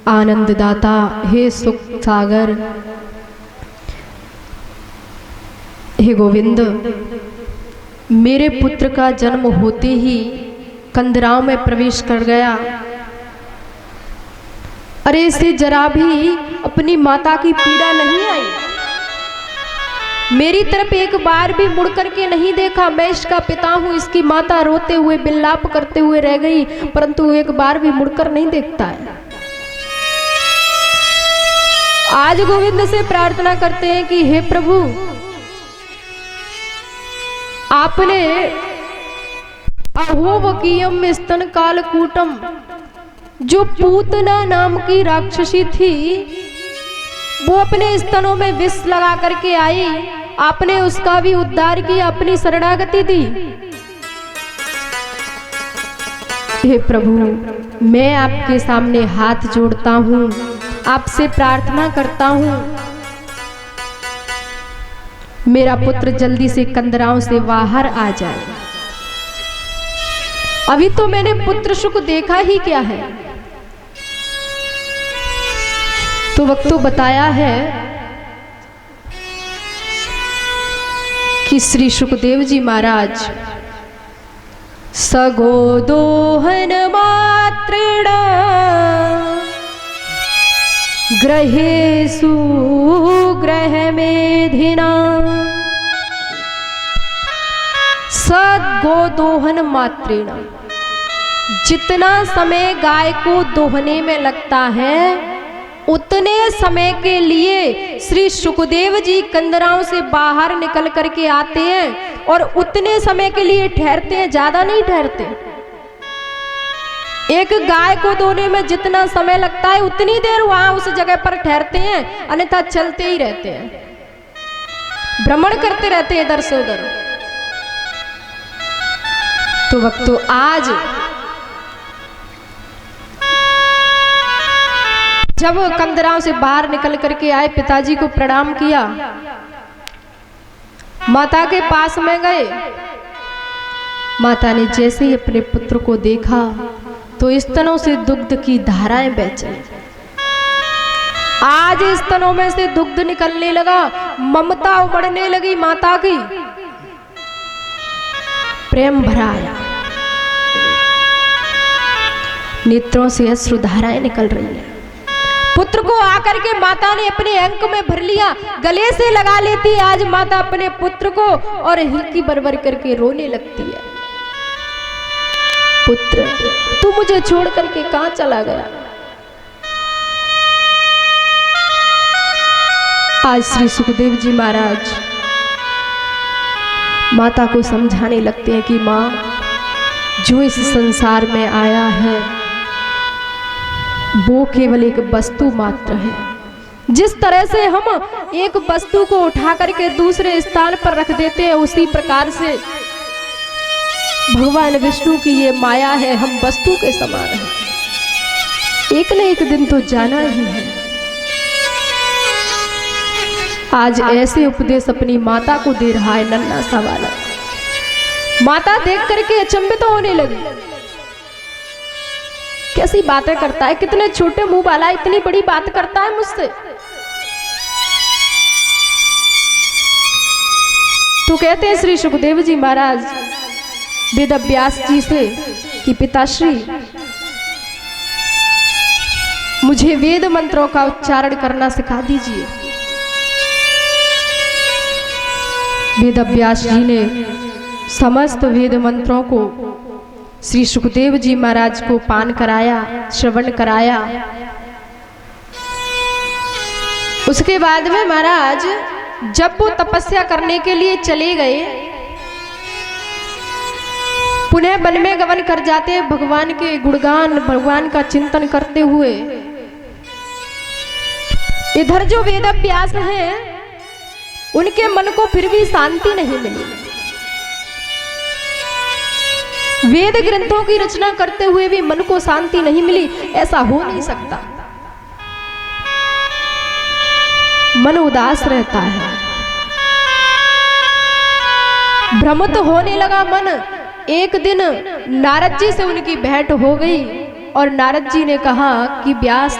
आनंददाता हे सुख सागर, हे गोविंद, मेरे पुत्र का जन्म होते ही कंदराओं में प्रवेश कर गया। अरे इसे जरा भी अपनी माता की पीड़ा नहीं आई, मेरी तरफ एक बार भी मुड़ करके नहीं देखा। मैं इसका पिता हूँ, इसकी माता रोते हुए विलाप करते हुए रह गई, परंतु एक बार भी मुड़कर नहीं देखता है। आज गोविंद से प्रार्थना करते हैं कि हे प्रभु, आपने अहोवकीयम स्तन कालकूटम, जो पूतना नाम की राक्षसी थी, वो अपने स्तनों में विष लगा करके आई, आपने उसका भी उद्धार किया, अपनी शरणागति दी। हे प्रभु, मैं आपके सामने हाथ जोड़ता हूँ, आपसे प्रार्थना करता हूँ, मेरा पुत्र जल्दी से कंदराओं से बाहर आ जाए। अभी तो मैंने पुत्र सुख देखा ही क्या है। तो वक्त तो बताया है कि श्री सुखदेव जी महाराज सगोदोहन मात्रेण ग्रहेषु ग्रहमेधिना, सगोदोहन मात्रेण, जितना समय गाय को दोहने में लगता है उतने समय के लिए श्री सुखदेव जी कंदराओं से बाहर निकल करके आते हैं और उतने समय के लिए ठहरते हैं, ज्यादा नहीं ठहरते। एक गाय को दोने में जितना समय लगता है उतनी देर वहां उस जगह पर ठहरते हैं, अन्यथा चलते ही रहते हैं, भ्रमण करते रहते हैं इधर से उधर। तो वक्तों आज जब कंदराओं से बाहर निकल करके आए, पिताजी को प्रणाम किया, माता के पास में गए। माता ने जैसे ही अपने पुत्र को देखा तो स्तनों से दुग्ध की धाराएं बह चली। आज स्तनों में से दुग्ध निकलने लगा, ममता उमड़ने लगी माता की, प्रेम भरा आया, नेत्रों से अश्रुधाराएं निकल रही है। पुत्र को आकर के माता ने अपने अंक में भर लिया, गले से लगा लेती आज माता अपने पुत्र को और हिलकी बरबर करके रोने लगती है। पुत्र, तू मुझे छोड़ करके कहां चला गया? आज श्री सुखदेव जी महाराज माता को समझाने लगते हैं कि मां, जो इस संसार में आया है वो केवल एक वस्तु मात्र है। जिस तरह से हम एक वस्तु को उठा करके दूसरे स्थान पर रख देते हैं, उसी प्रकार से भगवान विष्णु की ये माया है, हम वस्तु के समान हैं, एक न एक दिन तो जाना ही है। आज ऐसे उपदेश अपनी माता को दे रहा है नन्हा सा वाला। माता देख करके अचंभित होने लगी, कैसी बातें करता है, कितने छोटे मुंह वाला, इतनी बड़ी बात करता है मुझसे। तो कहते हैं श्री सुखदेव जी महाराज वेद व्यास जी से कि पिताश्री, मुझे वेद मंत्रों का उच्चारण करना सिखा दीजिए। वेद व्यास जी ने समस्त वेद मंत्रों को श्री सुखदेव जी महाराज को पान कराया, श्रवण कराया। उसके बाद में महाराज जब वो तपस्या करने के लिए चले गए, पुनः वन में गमन कर जाते हैं, भगवान के गुणगान, भगवान का चिंतन करते हुए। इधर जो वेद व्यास हैं उनके मन को फिर भी शांति नहीं मिली। वेद ग्रंथों की रचना करते हुए भी मन को शांति नहीं मिली, ऐसा हो नहीं सकता। मन उदास रहता है, भ्रमित होने लगा मन। एक दिन नारद जी से उनकी भेंट हो गई। और नारद जी ने कहा कि व्यास,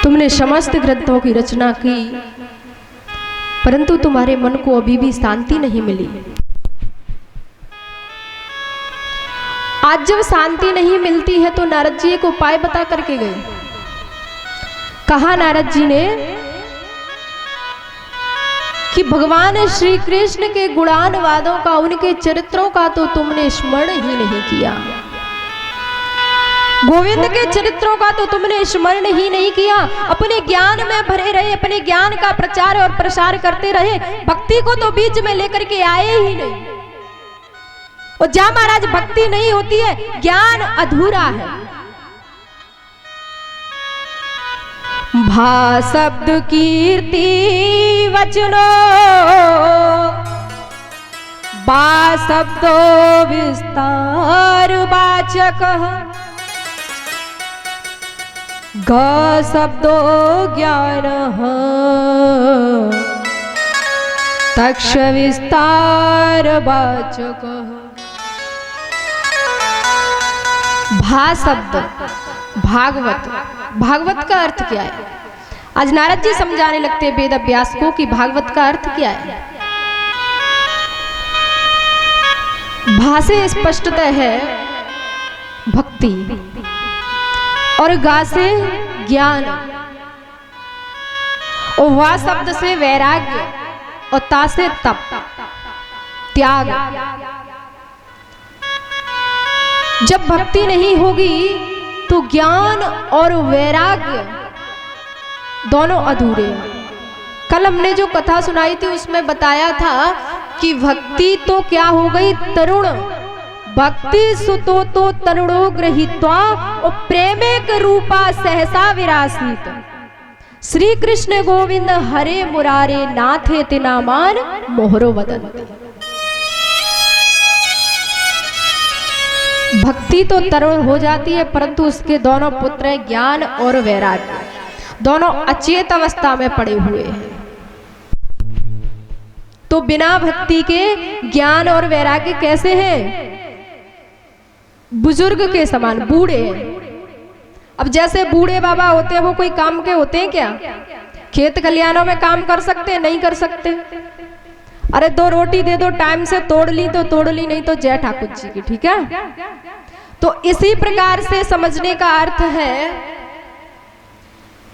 तुमने समस्त ग्रंथों की रचना की, परंतु तुम्हारे मन को अभी भी शांति नहीं मिली। आज जब शांति नहीं मिलती है तो नारद जी एक उपाय बता करके गए। कहा नारद जी ने कि भगवान श्री कृष्ण के गुणानुवादों का, उनके चरित्रों का तो तुमने स्मरण ही नहीं किया। गोविंद के चरित्रों का तो तुमने स्मरण ही नहीं किया। अपने ज्ञान में भरे रहे, अपने ज्ञान का प्रचार और प्रसार करते रहे, भक्ति को तो बीच में लेकर के आए ही नहीं। और जहां महाराज भक्ति नहीं होती है, ज्ञान अधूरा है। भा शब्द कीर्ति वचनो, बा शब्दो विस्तार वाचक, ग शब्दो ज्ञान, तक्ष विस्तार वाचक। भा शब्द भागवत, भागवत का अर्थ क्या है? आज नारद जी समझाने लगते हैं वेद व्यास को कि भागवत का अर्थ क्या है। भा से स्पष्टतः है भक्ति, और गा से ज्ञान, और वा शब्द से वैराग्य, और ता से तप त्याग। जब भक्ति नहीं होगी तो ज्ञान और वैराग्य दोनों अधूरे। कल हमने जो कथा सुनाई थी उसमें बताया था कि भक्ति तो क्या हो गई, तरुण। भक्ति सुतो तो तरुणो गृहीत्वा, और प्रेमेक रूपा सहसा विरासित। श्री कृष्ण गोविंद हरे मुरारे नाथे तिनामान मोहरो वदन्ति। भक्ति तो तरुण हो जाती है, परंतु उसके दोनों पुत्र हैं ज्ञान और वैराग्य, दोनों अचेत अवस्था में पड़े हुए हैं। तो बिना भक्ति के ज्ञान और वैराग्य कैसे हैं? बुजुर्ग के समान, बूढ़े हैं। अब जैसे बूढ़े बाबा होते हैं वो कोई काम के होते हैं क्या? खेत खलियानों में काम कर सकते हैं? नहीं कर सकते। अरे 2 रोटी दे दो, टाइम से तोड़ ली तो तोड़ ली, नहीं तो जय ठाकुर जी की, ठीक है। तो इसी प्रकार से समझने का अर्थ है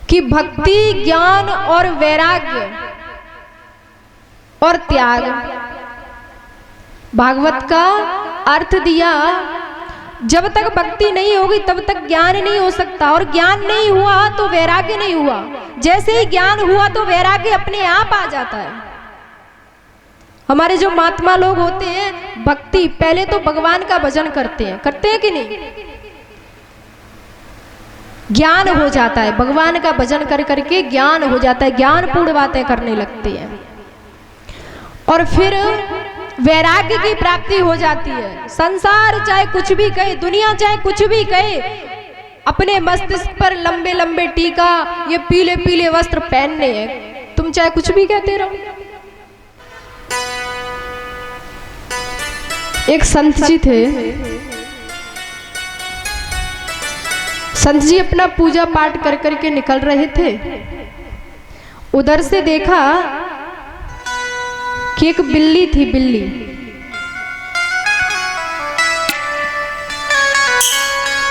कि भक्ति, ज्ञान और वैराग्य और त्याग, भागवत का अर्थ दिया। जब तक भक्ति नहीं होगी तब तक ज्ञान नहीं हो सकता, और ज्ञान नहीं हुआ तो वैराग्य नहीं हुआ। जैसे ही ज्ञान हुआ तो वैराग्य अपने आप आ जाता है। हमारे जो महात्मा लोग होते हैं, भक्ति पहले तो भगवान का भजन करते हैं कि नहीं? ज्ञान हो जाता है, भगवान का भजन कर करके ज्ञान हो जाता है, ज्ञानपूर्ण बातें करने लगते हैं, और फिर वैराग्य की प्राप्ति हो जाती है। संसार चाहे कुछ भी कहे, दुनिया चाहे कुछ भी कहे, अपने मस्तिष्क पर लंबे लंबे टीका, ये पीले पीले वस्त्र पहनने हैं, तुम चाहे कुछ भी कहते रहो। एक संत जी थे, संत जी अपना पूजा पाठ कर करके निकल रहे थे। उधर से देखा कि एक बिल्ली थी, बिल्ली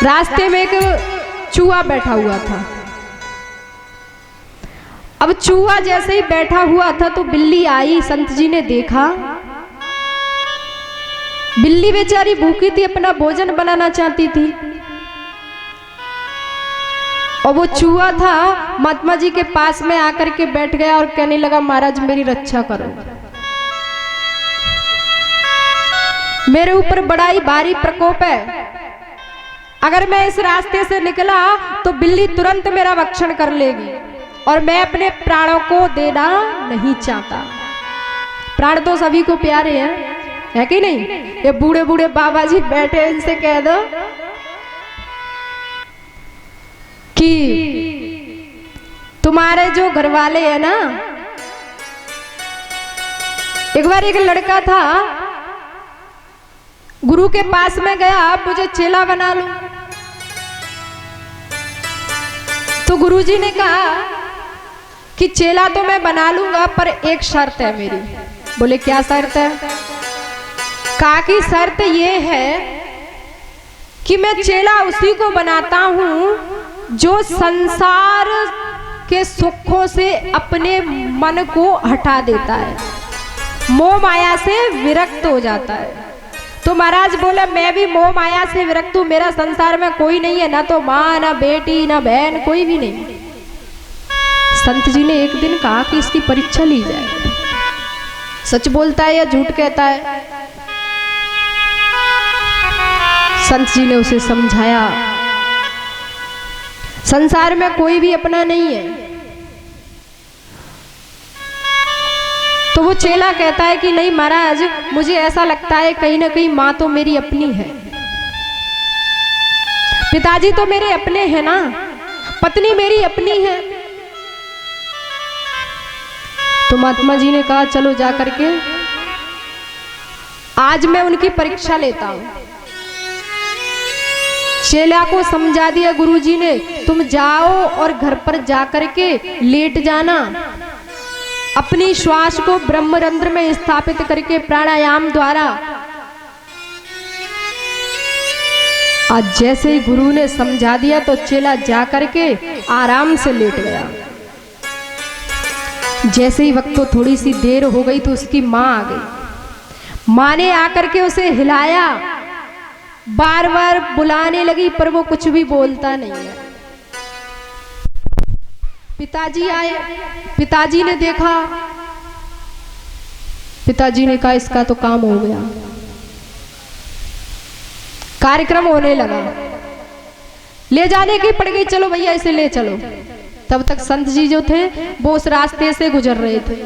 रास्ते में एक चूहा बैठा हुआ था। अब चूहा जैसे ही बैठा हुआ था तो बिल्ली आई, संत जी ने देखा। बिल्ली बेचारी भूखी थी, अपना भोजन बनाना चाहती थी, और वो चूहा था महात्मा जी के पास में आकर के बैठ गया और कहने लगा, महाराज मेरी रक्षा करो, मेरे ऊपर बड़ा ही भारी प्रकोप है। अगर मैं इस रास्ते से निकला तो बिल्ली तुरंत मेरा भक्षण कर लेगी, और मैं अपने प्राणों को देना नहीं चाहता। प्राण तो सभी को प्यारे हैं, है कि नहीं? ये बूढ़े बूढ़े बाबा जी बैठे, इनसे कह दो कि तुम्हारे जो घर वाले हैं ना, एक बार एक लड़का था गुरु के पास में गया, आप मुझे चेला बना लो। तो गुरुजी ने कहा कि चेला तो मैं बना लूंगा, पर एक शर्त है मेरी। बोले क्या शर्त है? कहा कि शर्त ये है कि मैं चेला उसी को बनाता हूं जो संसार के सुखों से अपने मन को हटा देता है, मोह माया से विरक्त हो जाता है। तो महाराज बोले मैं भी मोह माया से विरक्त हूं, मेरा संसार में कोई नहीं है, ना तो माँ, ना बेटी, ना बहन, कोई भी नहीं। संत जी ने एक दिन कहा कि इसकी परीक्षा ली जाए, सच बोलता है या झूठ कहता है। संत जी ने उसे समझाया संसार में कोई भी अपना नहीं है। तो वो चेला कहता है कि नहीं महाराज, मुझे ऐसा लगता है कहीं ना कहीं माँ तो मेरी अपनी है, पिताजी तो मेरे अपने हैं ना, पत्नी मेरी अपनी है। तो महात्मा जी ने कहा चलो जा करके आज मैं उनकी परीक्षा लेता हूं। चेला को समझा दिया गुरुजी ने, तुम जाओ और घर पर जाकर के लेट जाना, अपनी श्वास को ब्रह्मरंध्र में स्थापित करके प्राणायाम द्वारा। आज जैसे ही गुरु ने समझा दिया तो चेला जा करके आराम से लेट गया। जैसे ही वक्त तो थोड़ी सी देर हो गई तो उसकी माँ आ गई। माँ ने आकर के उसे हिलाया, बार बार बुलाने लगी, पर वो कुछ भी बोलता नहीं है। पिताजी आए, पिताजी ने देखा, पिताजी ने कहा इसका तो काम हो गया। कार्यक्रम होने लगा, ले जाने की पड़ गई, चलो भैया इसे ले चलो। तब तक संत जी जो थे वो उस रास्ते से गुजर रहे थे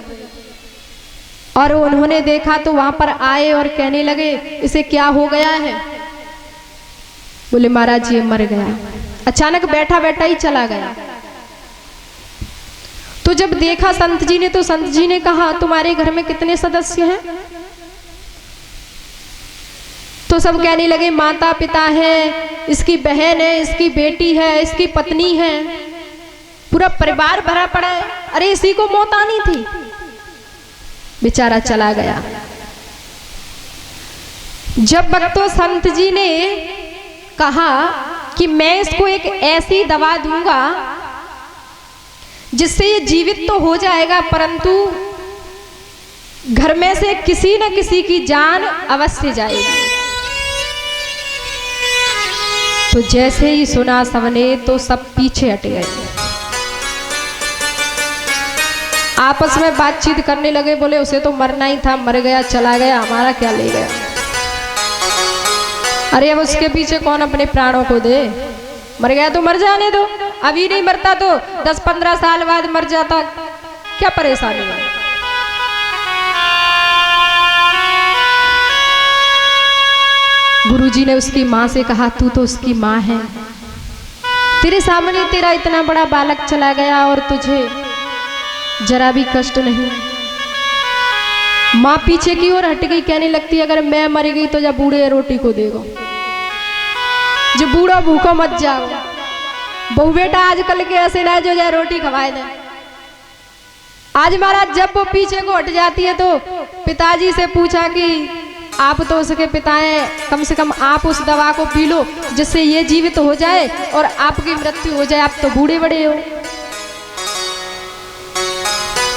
और उन्होंने देखा तो वहां पर आए और कहने लगे इसे क्या हो गया है? बोले महाराज ये मर गया। अचानक बैठा बैठा ही चला गया। तो जब देखा संत जी ने तो संत जी ने कहा तुम्हारे घर में कितने सदस्य हैं? तो सब कहने लगे माता पिता है, इसकी बहन है, इसकी बेटी है, इसकी पत्नी है, पूरा परिवार भरा पड़ा है। अरे इसी को मौत आनी थी, बेचारा चला गया। जब भक्तों संत जी ने कहा कि मैं इसको एक ऐसी दवा दूंगा जिससे ये जीवित तो हो जाएगा, परंतु घर में से किसी न किसी की जान अवश्य जाएगी। तो जैसे ही सुना सबने तो सब पीछे हट गए, आपस में बातचीत करने लगे। बोले उसे तो मरना ही था, मर गया, चला गया, हमारा क्या ले गया। अरे अब उसके पीछे कौन अपने प्राणों को दे? मर गया तो मर जाने दो, अभी नहीं मरता तो 10-15 साल बाद मर जाता, क्या परेशानी है। गुरुजी ने उसकी माँ से कहा तू तो उसकी माँ है, तेरे सामने तेरा इतना बड़ा बालक चला गया और तुझे जरा भी कष्ट नहीं। माँ पीछे की ओर हट गई, कहने लगती अगर मैं मर गई तो जब बूढ़े रोटी को देगा, जो बूढ़ा भूखा मत जाओ। बहू बेटा आजकल के ऐसे ना जो जाए रोटी खवाए दे। आज महाराज जब वो पीछे को हट जाती है तो पिताजी से पूछा कि आप तो उसके पिता हैं, कम से कम आप उस दवा को पी लो जिससे ये जीवित हो जाए और आपकी मृत्यु हो जाए, आप तो बूढ़े बड़े हो।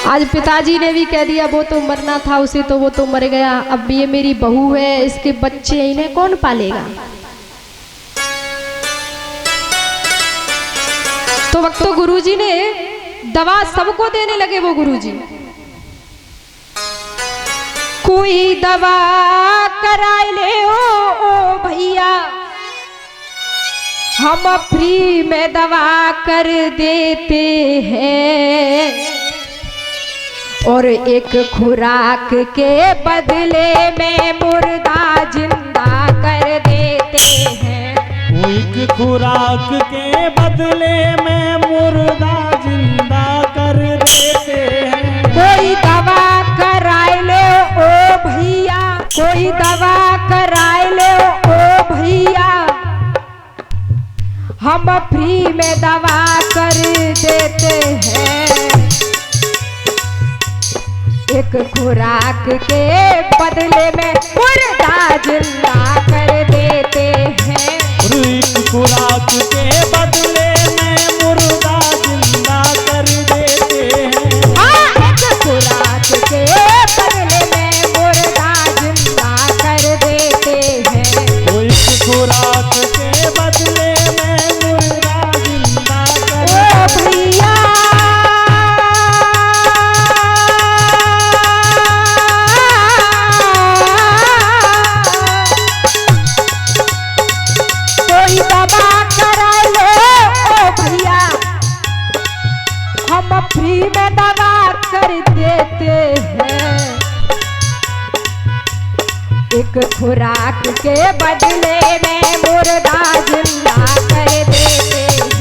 आज पिताजी ने भी कह दिया वो तो मरना था उसे, तो वो तो मर गया, अब ये मेरी बहू है, इसके बच्चे, इन्हें कौन पालेगा। तो वक्त तो गुरुजी ने दवा सबको देने लगे। वो गुरुजी कोई दवा करा ले ओ भैया, हम फ्री में दवा कर देते हैं और एक खुराक के बदले में मुर्दा जिंदा कर देते हैं। एक खुराक के बदले में मुर्दा जिंदा कर देते हैं। कोई दवा कराए ले ओ भैया, कोई दवा कराए ले हम फ्री में दवा कर देते हैं, एक खुराक के बदले में मुर्दा जिंदा कर देते हैं। एक खुराक के बदले में मुर्दा जिंदा कर देते हैं। हाँ, एक खुराक के बदले में मुर्दा जिंदा कर देते हैं। वो एक खुराक के बदले में मुर्दा जिंदा कर ओ भैया कोई दवा करा लो, ओ भैया हम फ्री में दवा कर देते हैं, एक खुराक के बदले में मुर्दा जिंदा कर देते हैं।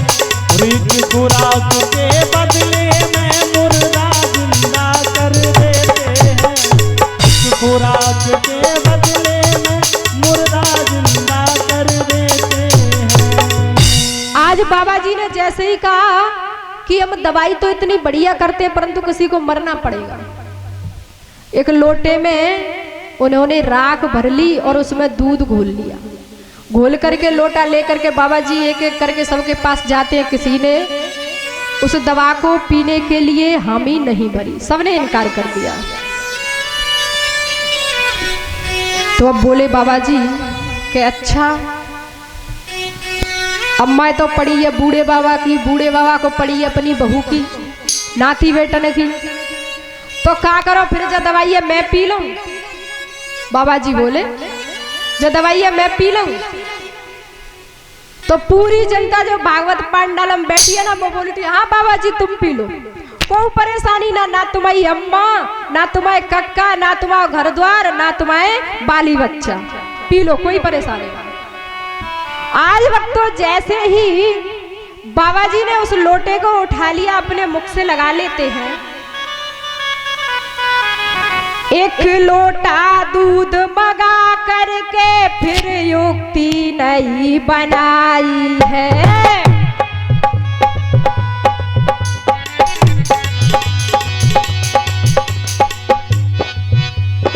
एक खुराक के बदले में मुर्दा जिंदा कर देते हैं। एक खुराक के बदले में मुर्दा जिंदा कर देते हैं। आज बाबा जी ने जैसे ही कहा कि हम दवाई तो इतनी बढ़िया करते हैं परंतु किसी को मरना पड़ेगा, एक लोटे में उन्होंने राख भर ली और उसमें दूध घोल लिया। घोल करके लोटा लेकर के बाबा जी एक एक करके सबके पास जाते हैं। किसी ने उस दवा को पीने के लिए हामी नहीं भरी, सबने इनकार कर दिया। तो अब बोले बाबा जी कि अच्छा, अम्मा तो पड़ी है बूढ़े बाबा की, बूढ़े बाबा को पड़ी है अपनी बहू की, नाती बेटन की, तो क्या करो फिर, जो दवाई है मैं पी लूं। बाबा जी बोले जो दवाई है मैं पी लूं। तो पूरी जनता जो भागवत पांडाल में बैठी है ना, वो बोली थी हाँ बाबा जी तुम पी लो, कोई परेशानी ना, ना तुम्हारी अम्मा, ना तुम्हारे कक्का, ना तुम्हारा घर द्वार, ना तुम्हारे बाली बच्चा, पी लो, कोई परेशानी नहीं। आज वक्त तो जैसे ही बाबा जी ने उस लोटे को उठा लिया, अपने मुख से लगा लेते हैं, एक लोटा दूध मगा करके फिर युक्ति नहीं बनाई है।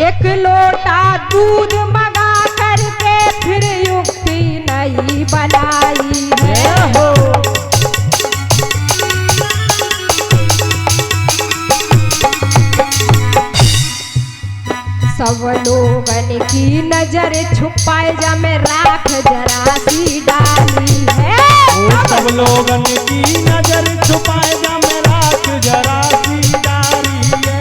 एक लोटा दूध मगा करके फिर युक्ति नहीं बनाई है हो। सब लोगन की नजर छुपाए जा में राख जरा सी डाली है। सब लोगन की नजर छुपाए जा में राख जरा सी डाली है।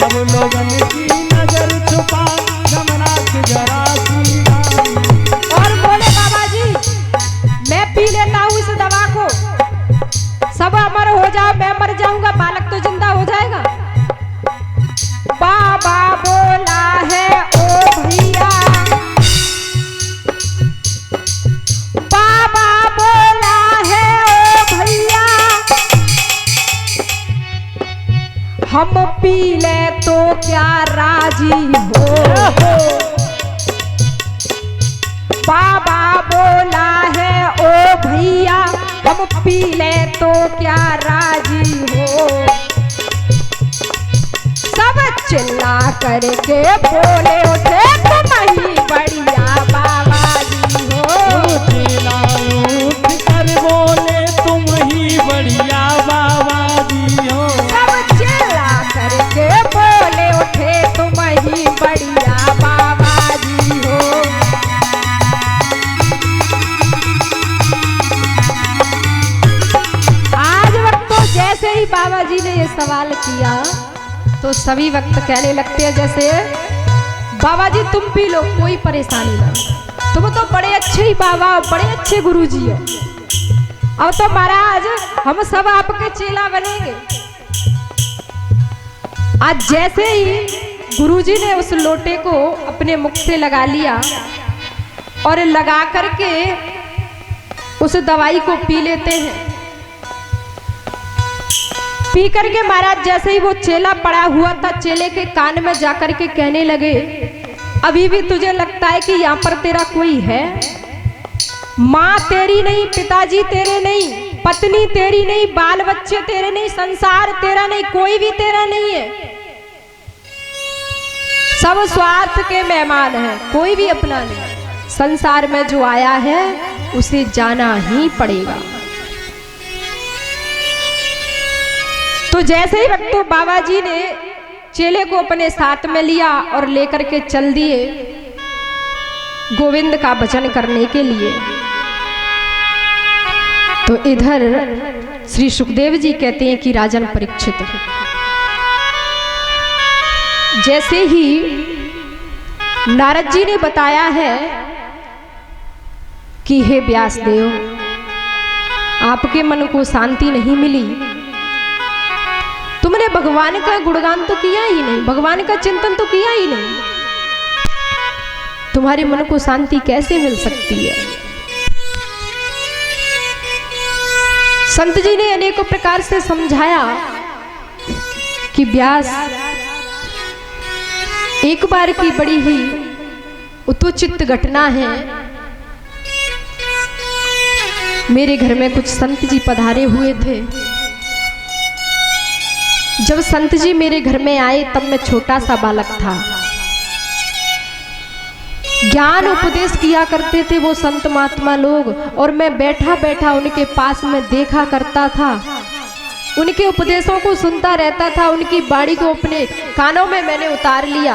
सब लोगन की नजर छुपा जा में राख जरा सी डाली। और बोले बाबा जी मैं पी लेता हूँ इस दवा को, सब अमर हो जाओ, मैं मर जाऊंगा, बालक तो जिंदा हो जाएगा। बाबा बोला है ओ भैया, बाबा बोला है ओ भैया, हम पी ले तो क्या राजी हो। बाबा बोला है ओ भैया, हम पी ले तो क्या राजी हो। सब चिल्ला करके बोले उठे तुम ही बढ़िया बाबा जी हो। चिल्ला उठ कर बोले तुम ही बढ़िया बाबा जी हो। सब चिल्ला करके बोले उठे तुम ही बढ़िया बाबा जी हो। आज वक्त तो जैसे ही बाबा जी ने ये सवाल किया तो सभी वक्त कहने लगते हैं जैसे बाबा जी तुम पी लो, कोई परेशानी ना, तुम तो बड़े अच्छे ही बाबा, बड़े अच्छे गुरुजी हो, अब तो महाराज हम सब आपके चेला बनेंगे। आज जैसे ही गुरुजी ने उस लोटे को अपने मुख से लगा लिया और लगा करके उस दवाई को पी लेते हैं। पी करके महाराज जैसे ही वो चेला पड़ा हुआ था, चेले के कान में जाकर के कहने लगे अभी भी तुझे लगता है कि यहाँ पर तेरा कोई है? माँ तेरी नहीं, पिताजी तेरे नहीं, पत्नी तेरी नहीं, बाल बच्चे तेरे नहीं, संसार तेरा नहीं, कोई भी तेरा नहीं है। सब स्वार्थ के मेहमान हैं, कोई भी अपना नहीं। संसार में जो आया है उसे जाना ही पड़ेगा। तो जैसे ही भक्तों बाबा जी ने चेले को अपने साथ में लिया और लेकर के चल दिए गोविंद का भजन करने के लिए, तो इधर श्री सुखदेव जी कहते हैं कि राजन परीक्षित, जैसे ही नारद जी ने बताया है कि हे व्यासदेव, आपके मन को शांति नहीं मिली, तुमने भगवान का गुणगान तो किया ही नहीं, भगवान का चिंतन तो किया ही नहीं, तुम्हारे मन को शांति कैसे मिल सकती है। संत जी ने अनेकों प्रकार से समझाया कि व्यास, एक बार की बड़ी ही उतोचित घटना है। मेरे घर में कुछ संत जी पधारे हुए थे। जब संत जी मेरे घर में आए तब मैं छोटा सा बालक था। ज्ञान उपदेश किया करते थे वो संत महात्मा लोग, और मैं बैठा बैठा उनके पास में देखा करता था, उनके उपदेशों को सुनता रहता था, उनकी वाणी को अपने कानों में मैंने उतार लिया।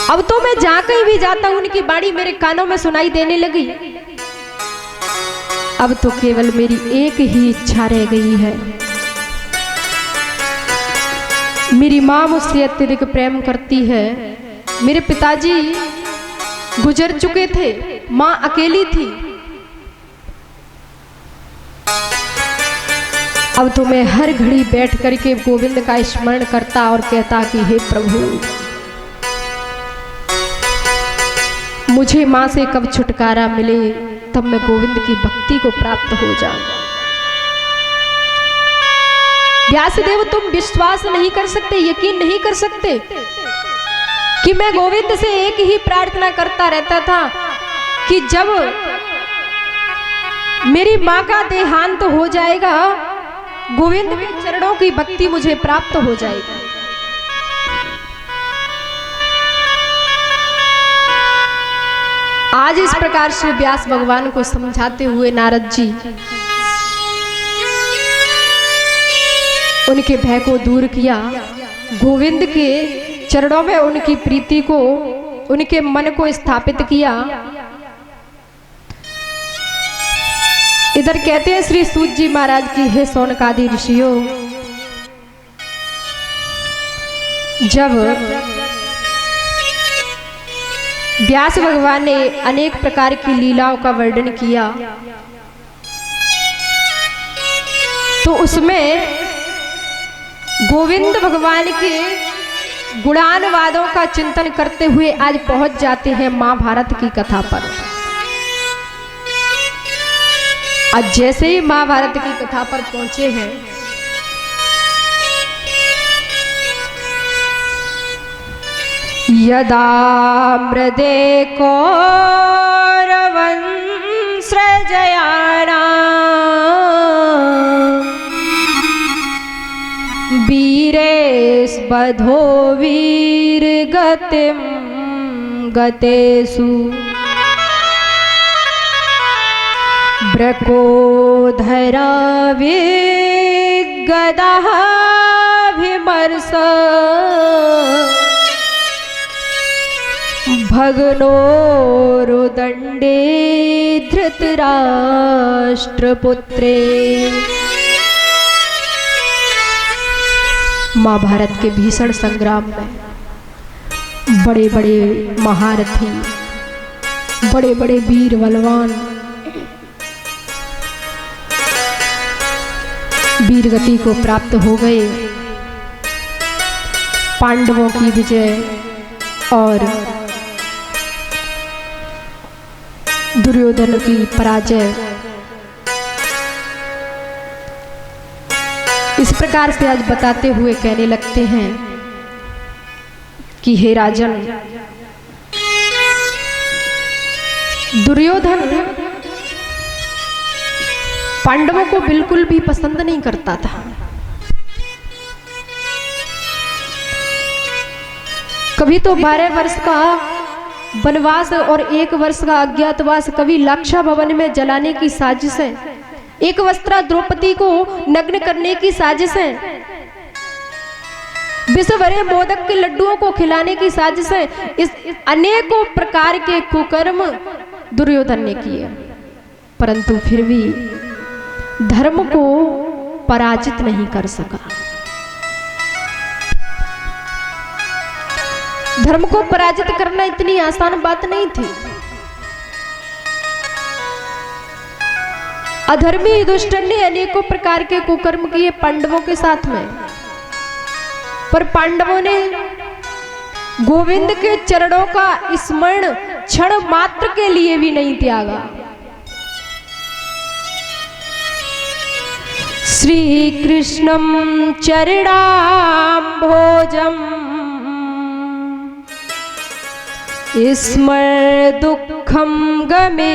अब तो मैं जहां कहीं भी जाता हूं उनकी वाणी मेरे कानों में सुनाई देने लगी। अब तो केवल मेरी एक ही इच्छा रह गई है, मेरी माँ मुझसे अत्यधिक प्रेम करती है। मेरे पिताजी गुजर चुके थे, माँ अकेली थी। अब तो मैं हर घड़ी बैठ करके गोविंद का स्मरण करता और कहता कि हे प्रभु, मुझे माँ से कब छुटकारा मिले, तब मैं गोविंद की भक्ति को प्राप्त हो जाऊं। व्यासदेव, तुम विश्वास नहीं कर सकते, यकीन नहीं कर सकते कि मैं गोविंद से एक ही प्रार्थना करता रहता था कि जब मेरी माँ का देहांत हो जाएगा, गोविंद के चरणों की भक्ति मुझे प्राप्त हो जाएगी। आज इस प्रकार से व्यास भगवान को समझाते हुए नारद जी उनके भय को दूर किया, गोविंद के चरणों में उनकी प्रीति को, उनके मन को स्थापित किया। इधर कहते हैं श्री सूत जी महाराज की, हे शौनकादि ऋषियों, जब व्यास भगवान ने अनेक प्रकार की लीलाओं का वर्णन किया तो उसमें गोविंद भगवान के गुणानुवादों का चिंतन करते हुए आज पहुंच जाते हैं महाभारत की कथा पर। आज जैसे ही महाभारत की कथा पर पहुंचे हैं, यदा मृदे कौरवं सृजयाना वीरेस्बधो वीरगतिं गतेषु ब्रकोधरा विगदः विमर्श भगनोरुदण्डे धृतराष्ट्रपुत्रे। महाभारत के भीषण संग्राम में बड़े बड़े महारथी, बड़े बड़े वीर बलवान वीरगति को प्राप्त हो गए। पांडवों की विजय और दुर्योधन की पराजय, इस प्रकार से आज बताते हुए कहने लगते हैं कि हे राजन, दुर्योधन पांडवों को बिल्कुल भी पसंद नहीं करता था। कभी तो 12 वर्ष का वनवास और 1 वर्ष का अज्ञातवास, कभी लाक्षा भवन में जलाने की साजिश है, एक वस्त्रा द्रौपदी को नग्न करने की साजिश है, विश्व भरे मोदक के लड्डुओं को खिलाने की साजिश है। इस अनेकों प्रकार के कुकर्म दुर्योधन ने किए, परंतु फिर भी धर्म को पराजित नहीं कर सका। धर्म को पराजित करना इतनी आसान बात नहीं थी। अधर्मी दुष्टन ने अनेकों प्रकार के कुकर्म किए पांडवों के साथ में, पर पांडवों ने गोविंद के चरणों का स्मरण क्षण मात्र के लिए भी नहीं त्यागा। श्री कृष्णं चरणाम्भोजम् स्मर दुःखं गमेष्यति।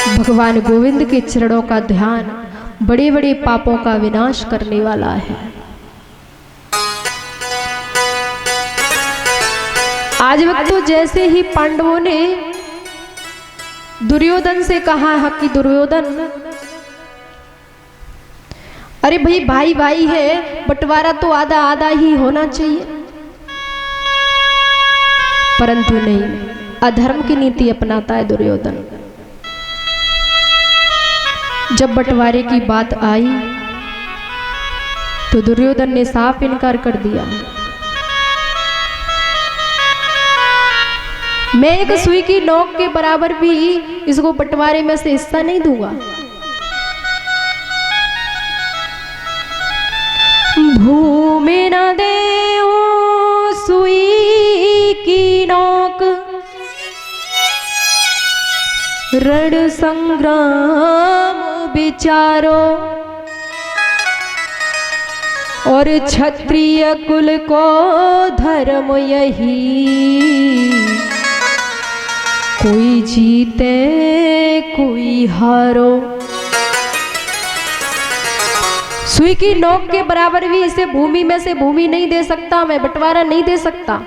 भगवान गोविंद के चरणों का ध्यान बड़े बड़े पापों का विनाश करने वाला है। आज वक्त तो जैसे ही पांडवों ने दुर्योधन से कहा है कि दुर्योधन, अरे भाई भाई भाई है, बंटवारा तो आधा आधा ही होना चाहिए, परंतु नहीं, अधर्म की नीति अपनाता है दुर्योधन। जब बंटवारे की बात आई तो दुर्योधन ने साफ इनकार कर दिया। मैं एक सुई की नोक के बराबर भी इसको बंटवारे में से हिस्सा नहीं दूंगा। भूमि न देओ सुई की नोक, रण संग्राम विचारो, और क्षत्रिय कुल को धर्म यही, कोई जीते कोई हारो। सुई की नोक के बराबर भी इसे भूमि में से भूमि नहीं दे सकता, मैं बंटवारा नहीं दे सकता,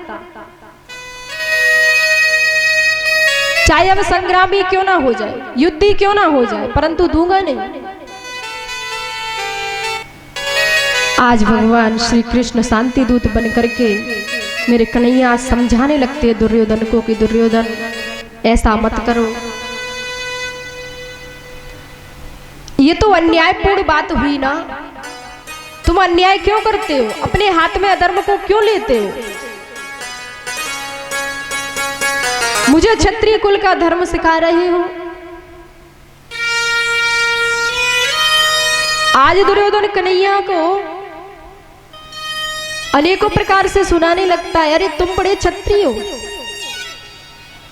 चाहे अब संग्रामी क्यों ना हो जाए, युद्धी क्यों ना हो जाए, परंतु दूंगा नहीं। आज भगवान श्री कृष्ण शांति दूत बन करके मेरे कन्हैया समझाने लगते हैं दुर्योधन को कि दुर्योधन ऐसा मत करो। ये तो अन्यायपूर्ण बात हुई ना, तुम अन्याय क्यों करते हो, अपने हाथ में अधर्म को क्यों लेते हो, मुझे क्षत्रिय कुल का धर्म सिखा रहे हो। आज दुर्योधन कन्हैया को अनेकों प्रकार से सुनाने लगता है, अरे तुम बड़े क्षत्रिय हो,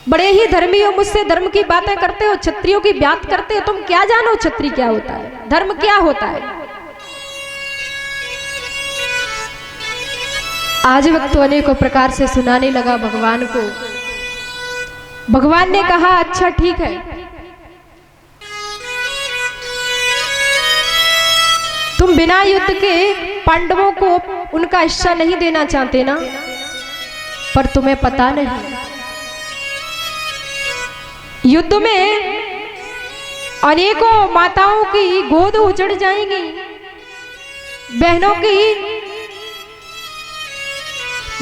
बड़े ही धर्मी हो, मुझसे धर्म की बातें करते हो, क्षत्रियों की बात करते हो, तुम क्या जानो क्षत्रिय क्या होता है, धर्म क्या होता है। आज वक्त तो अनेकों प्रकार से सुनाने लगा भगवान को। भगवान ने कहा अच्छा ठीक है, तुम बिना युद्ध के पांडवों को उनका हिस्सा नहीं देना चाहते ना, पर तुम्हें पता नहीं, युद्ध में अनेकों माताओं की गोद उजड़ जाएंगी, बहनों की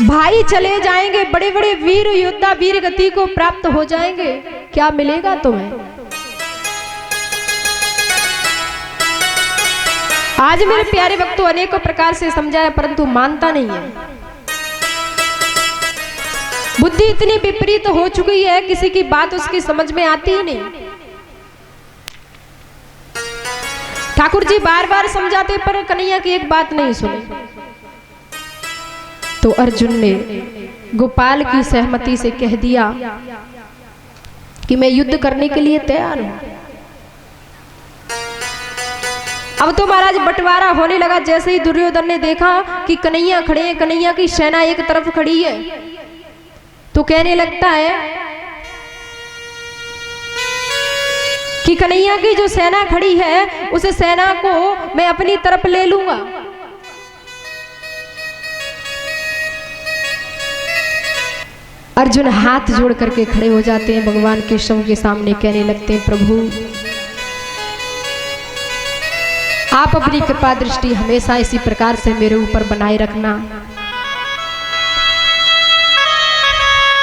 भाई चले जाएंगे, बड़े बड़े वीर योद्धा वीर गति को प्राप्त हो जाएंगे, क्या मिलेगा तुम्हें। आज मेरे प्यारे भक्त तो अनेकों प्रकार से समझाया, परंतु मानता नहीं है। बुद्धि इतनी विपरीत हो चुकी है, किसी की बात उसकी समझ में आती ही नहीं। ठाकुर जी बार बार समझाते पर कन्हैया की एक बात नहीं सुनी। तो अर्जुन ने गोपाल की सहमति से कह दिया कि मैं युद्ध करने के लिए तैयार हूं। अब तो महाराज बंटवारा होने लगा। जैसे ही दुर्योधन ने देखा कि कन्हैया खड़े हैं, कन्हैया की सेना एक तरफ खड़ी है, तो कहने लगता है कि कन्हैया की जो सेना खड़ी है उस सेना को मैं अपनी तरफ ले लूंगा। अर्जुन हाथ जोड़ करके खड़े हो जाते हैं भगवान केशव के सामने, कहने लगते हैं प्रभु आप अपनी कृपा दृष्टि हमेशा इसी प्रकार से मेरे ऊपर बनाए रखना।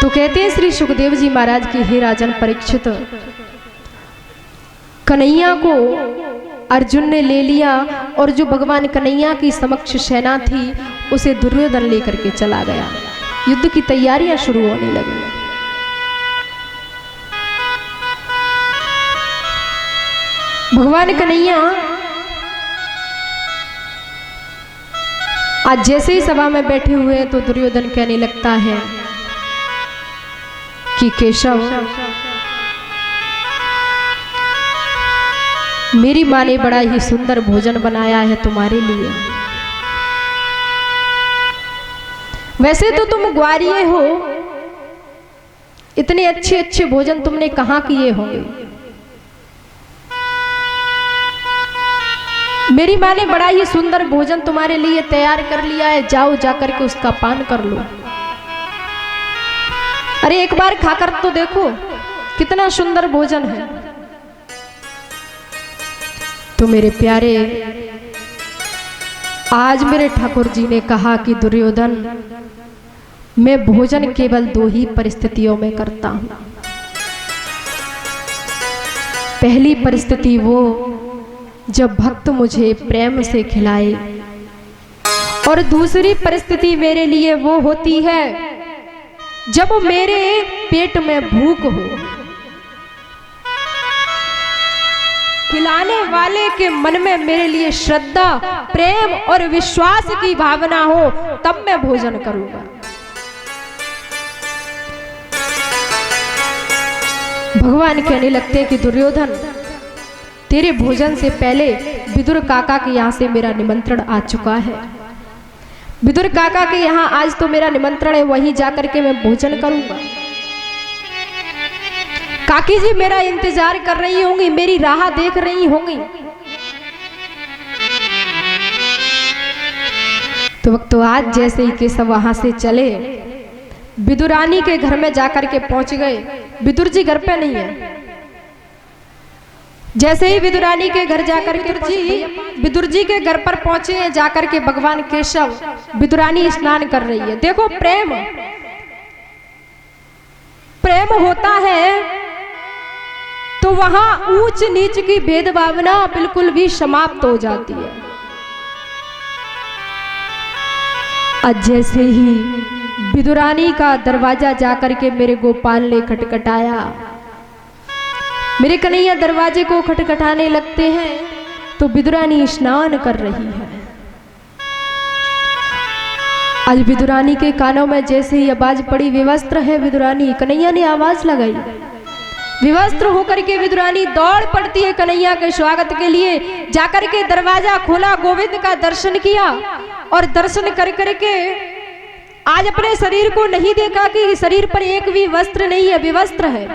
तो कहते हैं श्री सुखदेव जी महाराज की हे राजन परीक्षित, कन्हैया को अर्जुन ने ले लिया और जो भगवान कन्हैया की समक्ष सेना थी उसे दुर्योधन लेकर के चला गया। युद्ध की तैयारियां शुरू होने लगी। भगवान कन्हैया आज जैसे ही सभा में बैठे हुए हैं तो दुर्योधन कहने लगता है कि केशव मेरी माँ ने बड़ा ही सुंदर भोजन बनाया है तुम्हारे लिए। वैसे तो तुम ग्वारिये हो, इतने अच्छे अच्छे भोजन तुमने कहाँ किए होंगे। मेरी माँ ने बड़ा ही सुंदर भोजन तुम्हारे लिए तैयार कर लिया है, जाओ जाकर के उसका पान कर लो। अरे एक बार खाकर तो देखो कितना सुंदर भोजन है। तो मेरे प्यारे आज मेरे ठाकुर जी ने कहा कि दुर्योधन मैं भोजन केवल दो ही परिस्थितियों में करता हूं। पहली परिस्थिति वो जब भक्त मुझे प्रेम से खिलाए, और दूसरी परिस्थिति मेरे लिए वो होती है जब मेरे पेट में भूख हो, खिलाने वाले के मन में मेरे लिए श्रद्धा, प्रेम और विश्वास की भावना हो, तब मैं भोजन करूंगा। भगवान कहने लगते हैं कि दुर्योधन तेरे भोजन से पहले विदुर काका के यहाँ से मेरा निमंत्रण आ चुका है। विदुर काका के यहाँ आज तो मेरा निमंत्रण है, वहीं जाकर के मैं भोजन करूंगा। काकी जी मेरा इंतजार कर रही होंगी, मेरी राह देख रही होंगी। तो वक्त तो आज जैसे ही केशव वहां से चले, विदुरानी के घर में जाकर के पहुंच गए। विदुर जी घर पे नहीं है। जैसे ही विदुरानी के घर जाकर के विदुर जी के घर पर पहुंचे हैं, जाकर के भगवान केशव, विदुरानी स्नान कर रही है। देखो प्रेम प्रेम होता है तो वहां ऊंच नीच की भेदभावना बिल्कुल भी समाप्त हो जाती है। आज जैसे ही विदुरानी का दरवाजा जाकर के मेरे गोपाल ने खटखटाया, मेरे कन्हैया दरवाजे को खटखटाने लगते हैं तो विदुरानी स्नान कर रही है। आज विदुरानी के कानों में जैसे ही आवाज पड़ी विवस्त्र है विदुरानी, कन्हैया ने आवाज लगाई। विवस्त्र होकर के विदुरानी दौड़ पड़ती है कन्हैया के स्वागत के लिए। जाकर के दरवाजा खोला, गोविंद का दर्शन किया और दर्शन कर करके आज अपने शरीर को नहीं देखा कि शरीर पर एक भी वस्त्र नहीं है, विवस्त्र है।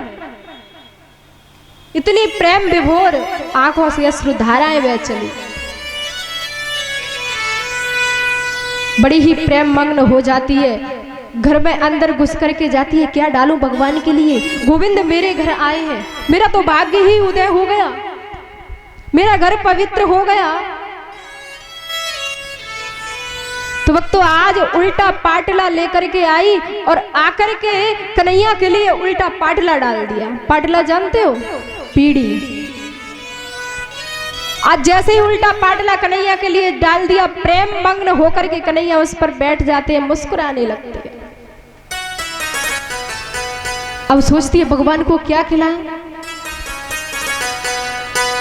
इतनी प्रेम विभोर आंखों से अश्रुधाराएं बह चली। बड़ी ही प्रेम मग्न हो जाती है। घर में अंदर घुस करके जाती है, क्या डालूं भगवान के लिए, गोविंद मेरे घर आए हैं, मेरा तो भाग्य ही उदय हो गया, मेरा घर पवित्र हो गया। तो वक्त तो आज उल्टा पाटला लेकर के आई और आकर के कन्हैया के लिए उल्टा पाटला डाल दिया। पाटला जानते हो, पीढ़ी। आज जैसे ही उल्टा पाटला कन्हैया के लिए डाल दिया, प्रेम मग्न होकर के कन्हैया उस पर बैठ जाते हैं, मुस्कुराने लगते हैं। अब सोचती है भगवान को क्या खिलाएं,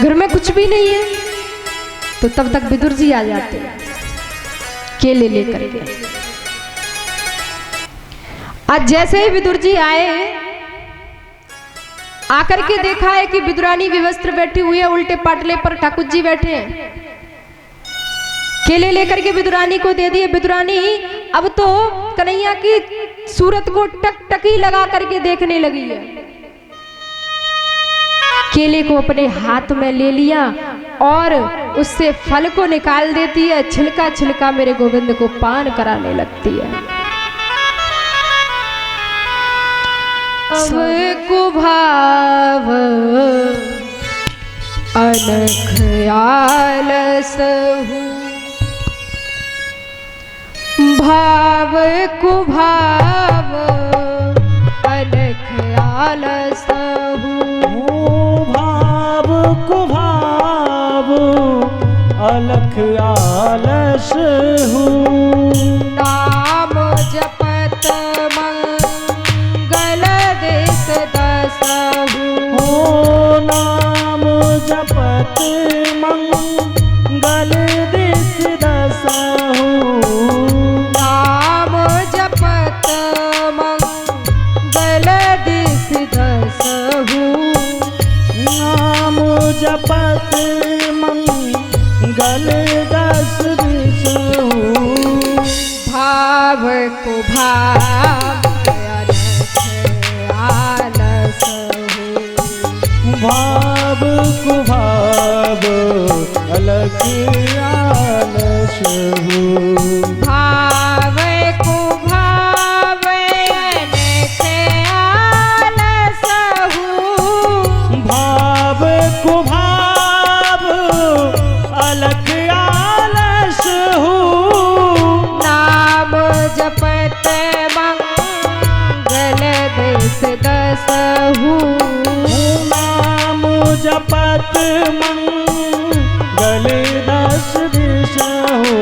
घर में कुछ भी नहीं है। तो तब तक विदुर जी आ जाते हैं केले लेकर के। आज जैसे ही विदुर जी आए, आकर के देखा है कि विदुरानी विवस्त्र बैठी हुई है, उल्टे पाटले पर ठाकुर जी बैठे हैं। केले लेकर के विदुरानी को दे दिए। विदुरानी अब तो कन्हैया की सूरत को टकटकी लगा करके देखने लगी है। केले को अपने हाथ में ले लिया और उससे फल को निकाल देती है, छिलका छिलका मेरे गोविंद को पान कराने लगती है। कुभाव अनख आलसहु, भाव कुभाव अनख आलसहु, भाव कुभाव अलख आलस हूँ। नाम जपत मंगल देश दसहु, नाम जपत मंगल देश दसहु, नाम जपत मंगल देश दसहु, नाम जपत मंगल दस दिशहु। भाव को भाव आलसहु, भाव कुभाव अलख आलस हूँ। भाव को भाव अनख आलसहु, भाव कुभाव अलख आलस हूँ। नाम जपत मंगल देश दसहु, नाम जपत मंगल दस दिशहु,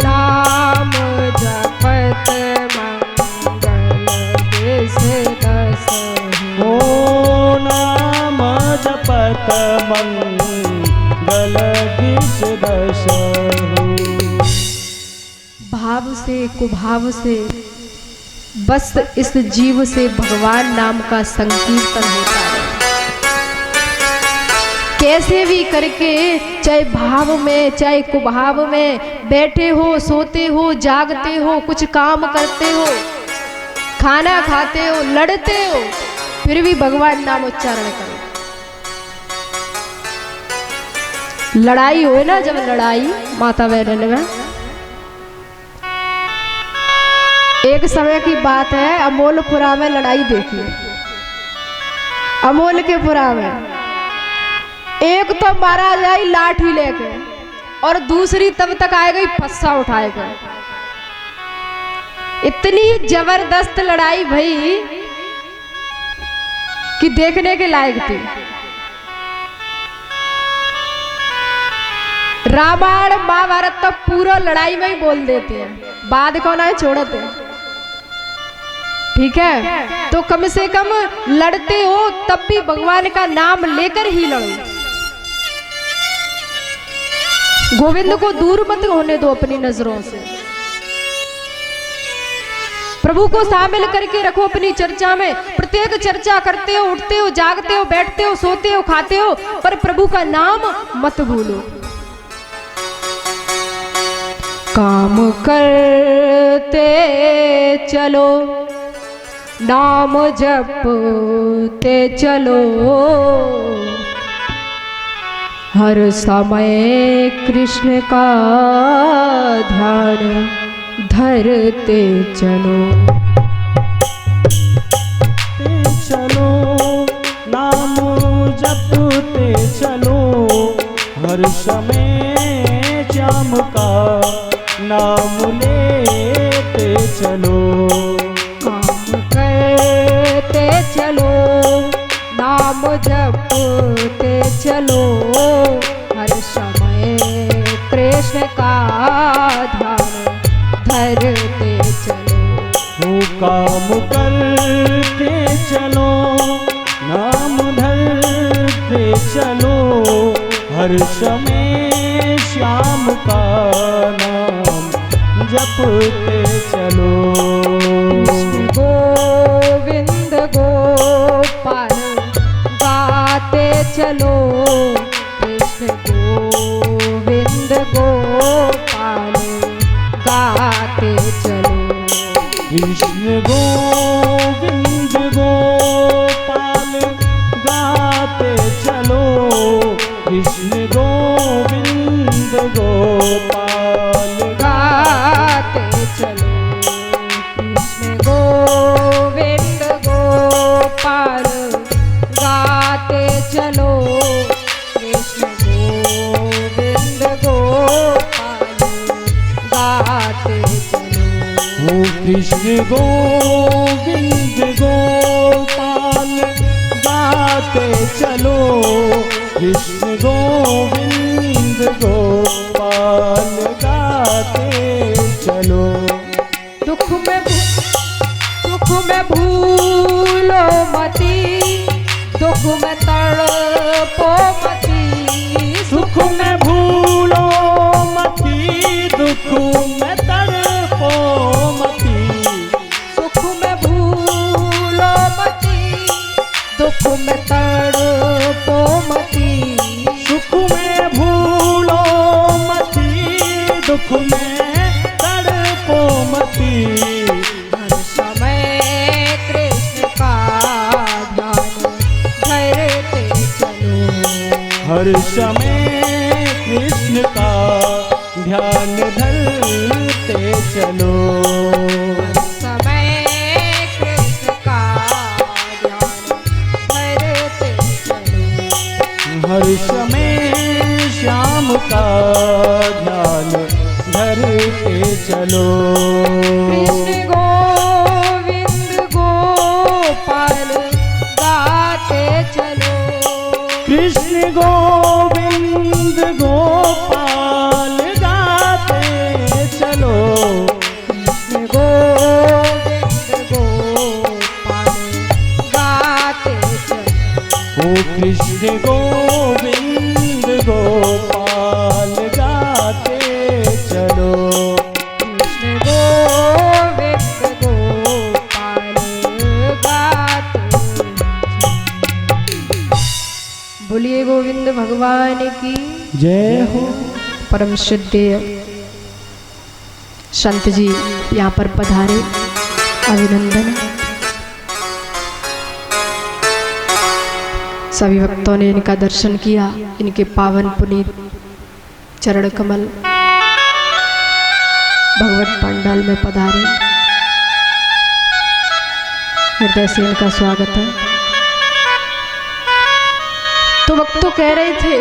नाम जपत मंगल देश दसहु। नाम जपत मंगल दिश दशहु। भाव से कुभाव से बस इस जीव से भगवान नाम का संकीर्तन होता है। कैसे भी करके, चाहे भाव में चाहे कुभाव में, बैठे हो, सोते हो, जागते हो, कुछ काम करते हो, खाना खाते हो, लड़ते हो, फिर भी भगवान नाम उच्चारण करो। लड़ाई हो ना, जब लड़ाई माता बहन में, एक समय की बात है, अमोलपुरा में लड़ाई देखी। अमोल के पुरा में एक तो मारा जाए लाठी लेके और दूसरी तब तक आ गई फस्सा उठाएगा। इतनी जबरदस्त लड़ाई भई कि देखने के लायक थी। रामायण महाभारत तो पूरा लड़ाई में ही बोल देते हैं, बाद कौन आए छोड़ते हैं। ठीक है, तो कम से कम लड़ते हो तब भी भगवान का नाम लेकर ही लड़ो। गोविंद को दूर मत होने दो अपनी नजरों से। प्रभु को शामिल करके रखो अपनी चर्चा में। प्रत्येक चर्चा करते हो, उठते हो, जागते हो, बैठते हो, सोते हो, खाते हो, पर प्रभु का नाम मत भूलो। काम करते चलो, नाम जपते चलो, हर समय कृष्ण का ध्यान धरते चलो। चलो नाम जपते चलो, हर समय श्याम का नाम लेते चलो। काम करते चलो, नाम जपते चलो, हर समय कृष्ण का ध्यान धरते चलो। वो काम करते चलो, नाम धरते चलो, हर समय श्याम का नाम जपते चलो। कृष्ण गोविंद गोपाल गाते चलो, कृष्ण गोविंद गोपाल गाते चलो। कृष्ण गोविंद गोपाल गाते चलो, कृष्ण गोविंद गोपाल गाते चलो। दुख में भूलो मती, दुख में तड़पो मती, सुख में भूलो मती, दुख में तड़पो मती, सुख में भूलो मती, दुख में तड़पो मती, सुख में भूलो मती, दुख में तड़पो मती। हर समय कृष्ण का ध्यान धरते चलो, हर समय कृष्ण का ध्यान धरते चलो, हर समय कृष्ण का ध्यान धरते चलो, हर समय श्याम का ध्यान धरते चलो। कृष्ण गोविंद गोपाल गाते चलो, कृष्ण गोविंद गोपाल गाते चलो, कृष्ण गोविंद गोपाल गाते चलो, ओ कृष्ण गोविंद गोपाल गाते चलो, कृष्ण गोविंद गोपाल गाते चलो। बोलिए गोविंद भगवान की जय हो। परम श्रद्धेय संत जी यहाँ पर पधारे, अभिनंदन। सभी भक्तों ने इनका दर्शन किया, इनके पावन पुनीत चरण कमल भगवत पंडाल में पधारे, हृदय से इनका स्वागत है। तो वक्त तो कह रहे थे,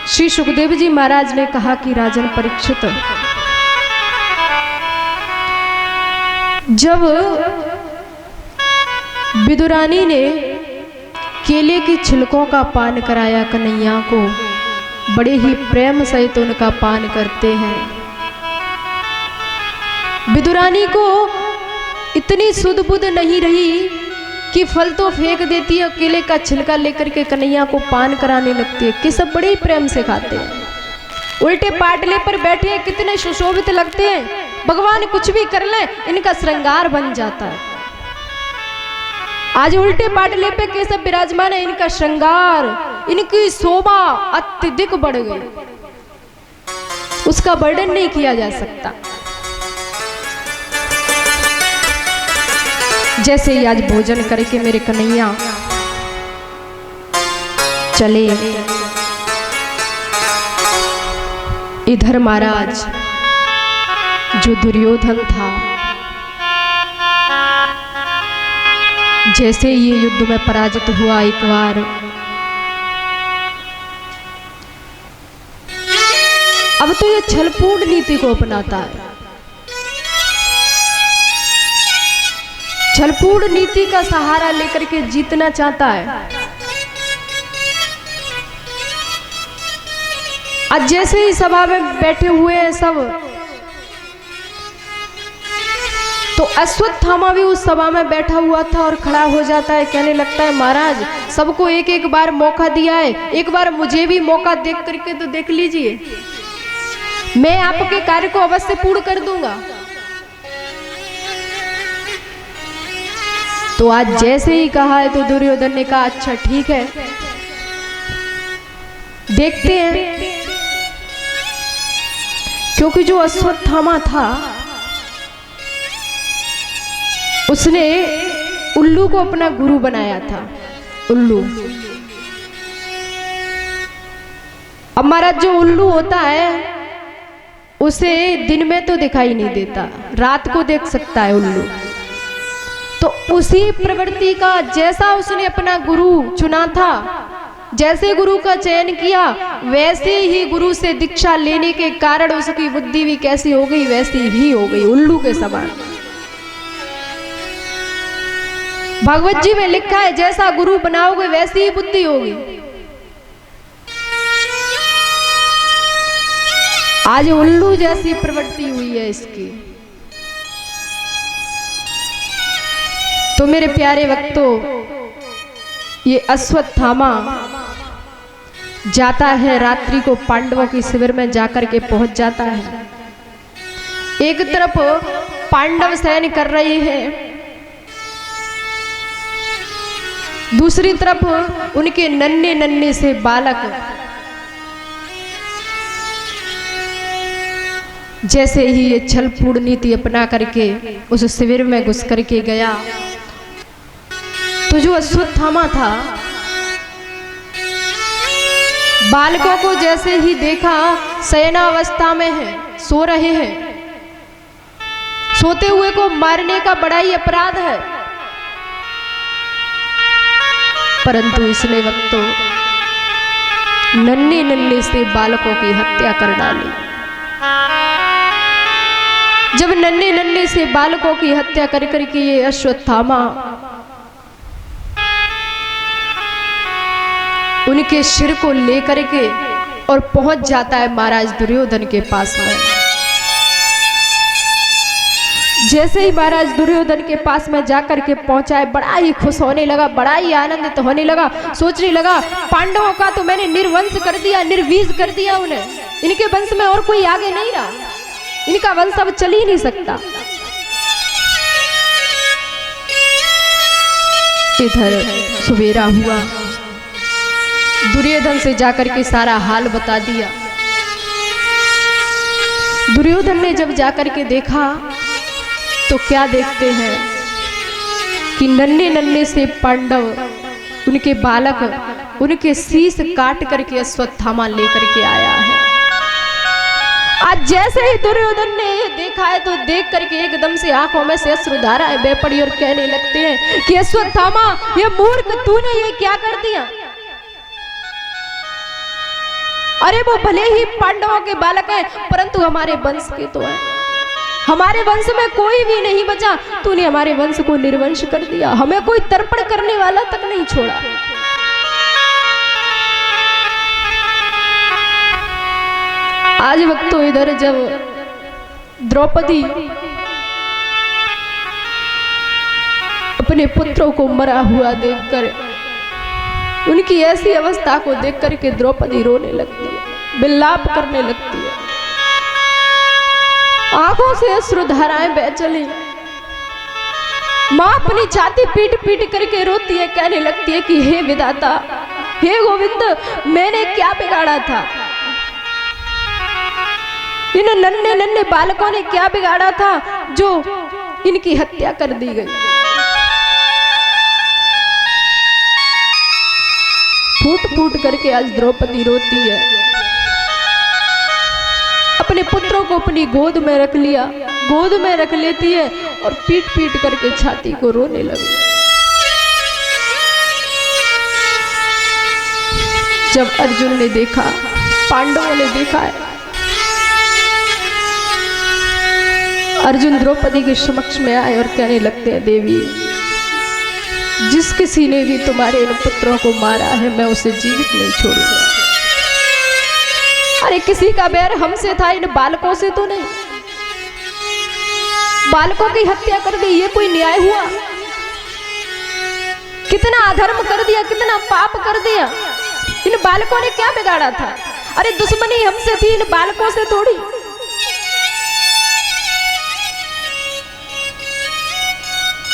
श्री सुखदेव जी महाराज ने कहा कि राजन परीक्षित, जब विदुरानी ने केले की छिलकों का पान कराया कन्हैया को, बड़े ही प्रेम सहित उनका पान करते हैं। विदुरानी को इतनी सुध बुध नहीं रही कि फल तो फेंक देती है, केले का छिलका लेकर के कन्हैया को पान कराने लगती है, कि सब बड़े ही प्रेम से खाते हैं। उल्टे पाटले पर बैठे हैं, कितने सुशोभित लगते हैं, भगवान कुछ भी कर ले इनका श्रृंगार बन जाता है। आज उल्टे पाटले पे कैसे विराजमान है, इनका श्रृंगार, इनकी शोभा अत्यधिक बढ़ गई, उसका वर्णन नहीं किया जा सकता। जैसे ही आज भोजन करके मेरे कन्हैया चले, इधर महाराज जो दुर्योधन था, जैसे ये युद्ध में पराजित हुआ एक बार, अब तो ये छलपूर्ण नीति को अपनाता है। छलपूर्ण नीति का सहारा लेकर के जीतना चाहता है। आज जैसे ही सभा में बैठे हुए हैं सब, तो अश्वत्थामा भी उस सभा में बैठा हुआ था और खड़ा हो जाता है, कहने लगता है महाराज सबको एक एक बार मौका दिया है, एक बार मुझे भी मौका देख करके तो देख लीजिए, मैं आपके कार्य को अवश्य पूर्ण कर दूंगा। तो आज जैसे ही कहा है तो दुर्योधन ने कहा अच्छा ठीक है, देखते हैं। क्योंकि जो अश्वत्थामा था उसने उल्लू को अपना गुरु बनाया था। उल्लू, अब महाराज जो उल्लू होता है उसे दिन में तो दिखाई नहीं देता, रात को देख सकता है उल्लू। तो उसी प्रवृत्ति का जैसा उसने अपना गुरु चुना था, जैसे गुरु का चयन किया, वैसे ही गुरु से दीक्षा लेने के कारण उसकी बुद्धि भी कैसी हो गई, वैसी ही हो गई, उल्लू के समान। भगवत जी में लिखा है जैसा गुरु बनाओगे वैसी ही बुद्धि होगी। आज उल्लू जैसी प्रवृत्ति हुई है इसकी। तो मेरे प्यारे भक्तों, ये अश्वत्थामा जाता है रात्रि को पांडवों के शिविर में जाकर के पहुंच जाता है। एक तरफ पांडव सैन्य कर रहे हैं, दूसरी तरफ उनके नन्हे नन्हे से बालक जैसे ही ये छल फूड़ नीति अपना करके उस शिविर में घुस करके गया, तो जो अश्वत्थामा था बालकों को जैसे ही देखा शयनावस्था में है, सो रहे हैं। सोते हुए को मारने का बड़ा ही अपराध है, परंतु इसने वक्तों नन्हे नन्हे से बालकों की हत्या कर डाली। जब नन्हे नन्हे से बालकों की हत्या कर करके ये अश्वत्थामा उनके सिर को लेकर के और पहुंच जाता है महाराज दुर्योधन के पास में। जैसे ही महाराज दुर्योधन के पास में जाकर के पहुंचा है, बड़ा ही खुश होने लगा, बड़ा ही आनंदित होने लगा। सोचने लगा पांडवों का तो मैंने निर्वंश कर दिया, निर्वीज कर दिया उन्हें, इनके वंश में और कोई आगे नहीं रहा, इनका वंश अब चल ही नहीं सकता। इधर सवेरा हुआ, दुर्योधन से जाकर के सारा हाल बता दिया। दुर्योधन ने जब जाकर के देखा तो क्या देखते हैं कि नन्हे नन्हे से पांडव उनके बालक उनके शीश काट करके अश्वत्थामा लेकर के आया है। आज जैसे ही दुर्योधन ने ये देखा है तो देख करके एकदम से आंखों में से अश्रुधाराएं बह पड़ी और कहने लगते हैं कि अश्वत्थामा, ये मूर्ख, तूने ये क्या कर दिया? अरे वो भले ही पांडवों के बालक हैं, परंतु हमारे वंश के तो हैं, हमारे वंश में कोई भी नहीं बचा, तूने हमारे वंश को निर्वंश कर दिया, हमें कोई तर्पण करने वाला तक नहीं छोड़ा। आज वक्त इधर जब द्रौपदी अपने पुत्रों को मरा हुआ देखकर, उनकी ऐसी अवस्था को देख करके द्रौपदी रोने लगती है, विलाप करने लगती है, आंखों से अश्रुधाराएं बह चली। मां अपनी छाती पीट पीट करके रोती है, कहने लगती है कि हे विधाता, हे गोविंद, मैंने क्या बिगाड़ा था? इन नन्हे नन्हे बालकों ने क्या बिगाड़ा था जो इनकी हत्या कर दी गई? फूट फूट करके आज द्रौपदी रोती है, अपने पुत्रों को अपनी गोद में रख लिया, गोद में रख लेती है और पीट पीट करके छाती को रोने लगी। जब अर्जुन ने देखा, पांडवों ने देखा है, अर्जुन द्रौपदी के समक्ष में आए और कहने लगते हैं, देवी, जिस किसी ने भी तुम्हारे इन पुत्रों को मारा है, मैं उसे जीवित नहीं छोड़ूंगा। अरे किसी का बैर हमसे था, इन बालकों से तो नहीं। बालकों की हत्या कर दी, ये कोई न्याय हुआ? कितना अधर्म कर दिया, कितना पाप कर दिया। इन बालकों ने क्या बिगाड़ा था? अरे दुश्मनी हमसे थी, इन बालकों से थोड़ी।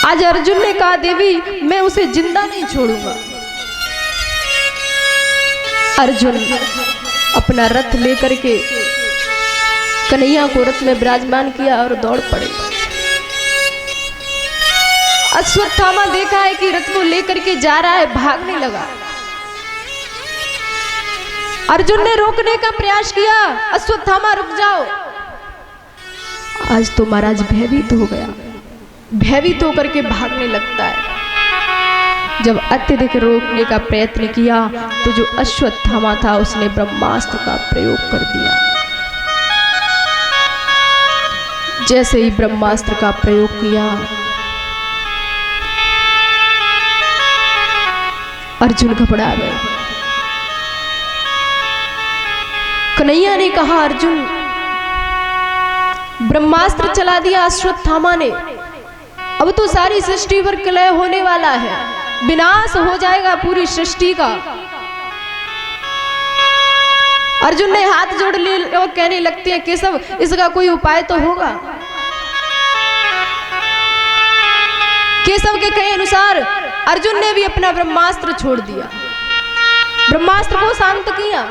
आज अर्जुन ने कहा, देवी, मैं उसे जिंदा नहीं छोड़ूंगा। अर्जुन अपना रथ लेकर के कन्हैया को रथ में विराजमान किया और दौड़ पड़े। अश्वत्थामा देखा है कि रथ को लेकर के जा रहा है, भागने लगा। अर्जुन ने रोकने का प्रयास किया, अश्वत्थामा रुक जाओ। आज तो महाराज भयभीत हो गया, भयभीत होकर के भागने लगता है। जब अत्यधिक रोकने का प्रयत्न किया तो जो अश्वत्थामा था उसने ब्रह्मास्त्र का प्रयोग कर दिया। जैसे ही ब्रह्मास्त्र का प्रयोग किया, अर्जुन घबरा गए। कन्हैया ने कहा, अर्जुन, ब्रह्मास्त्र चला दिया अश्वत्थामा ने, अब तो सारी सृष्टि पर कलह होने वाला है, विनाश हो जाएगा पूरी सृष्टि का। अर्जुन ने हाथ जोड़ लिए और कहने लगते हैं, केशव, इसका कोई उपाय तो होगा। केशव के कहे अनुसार अर्जुन ने भी अपना ब्रह्मास्त्र छोड़ दिया, ब्रह्मास्त्र को शांत किया।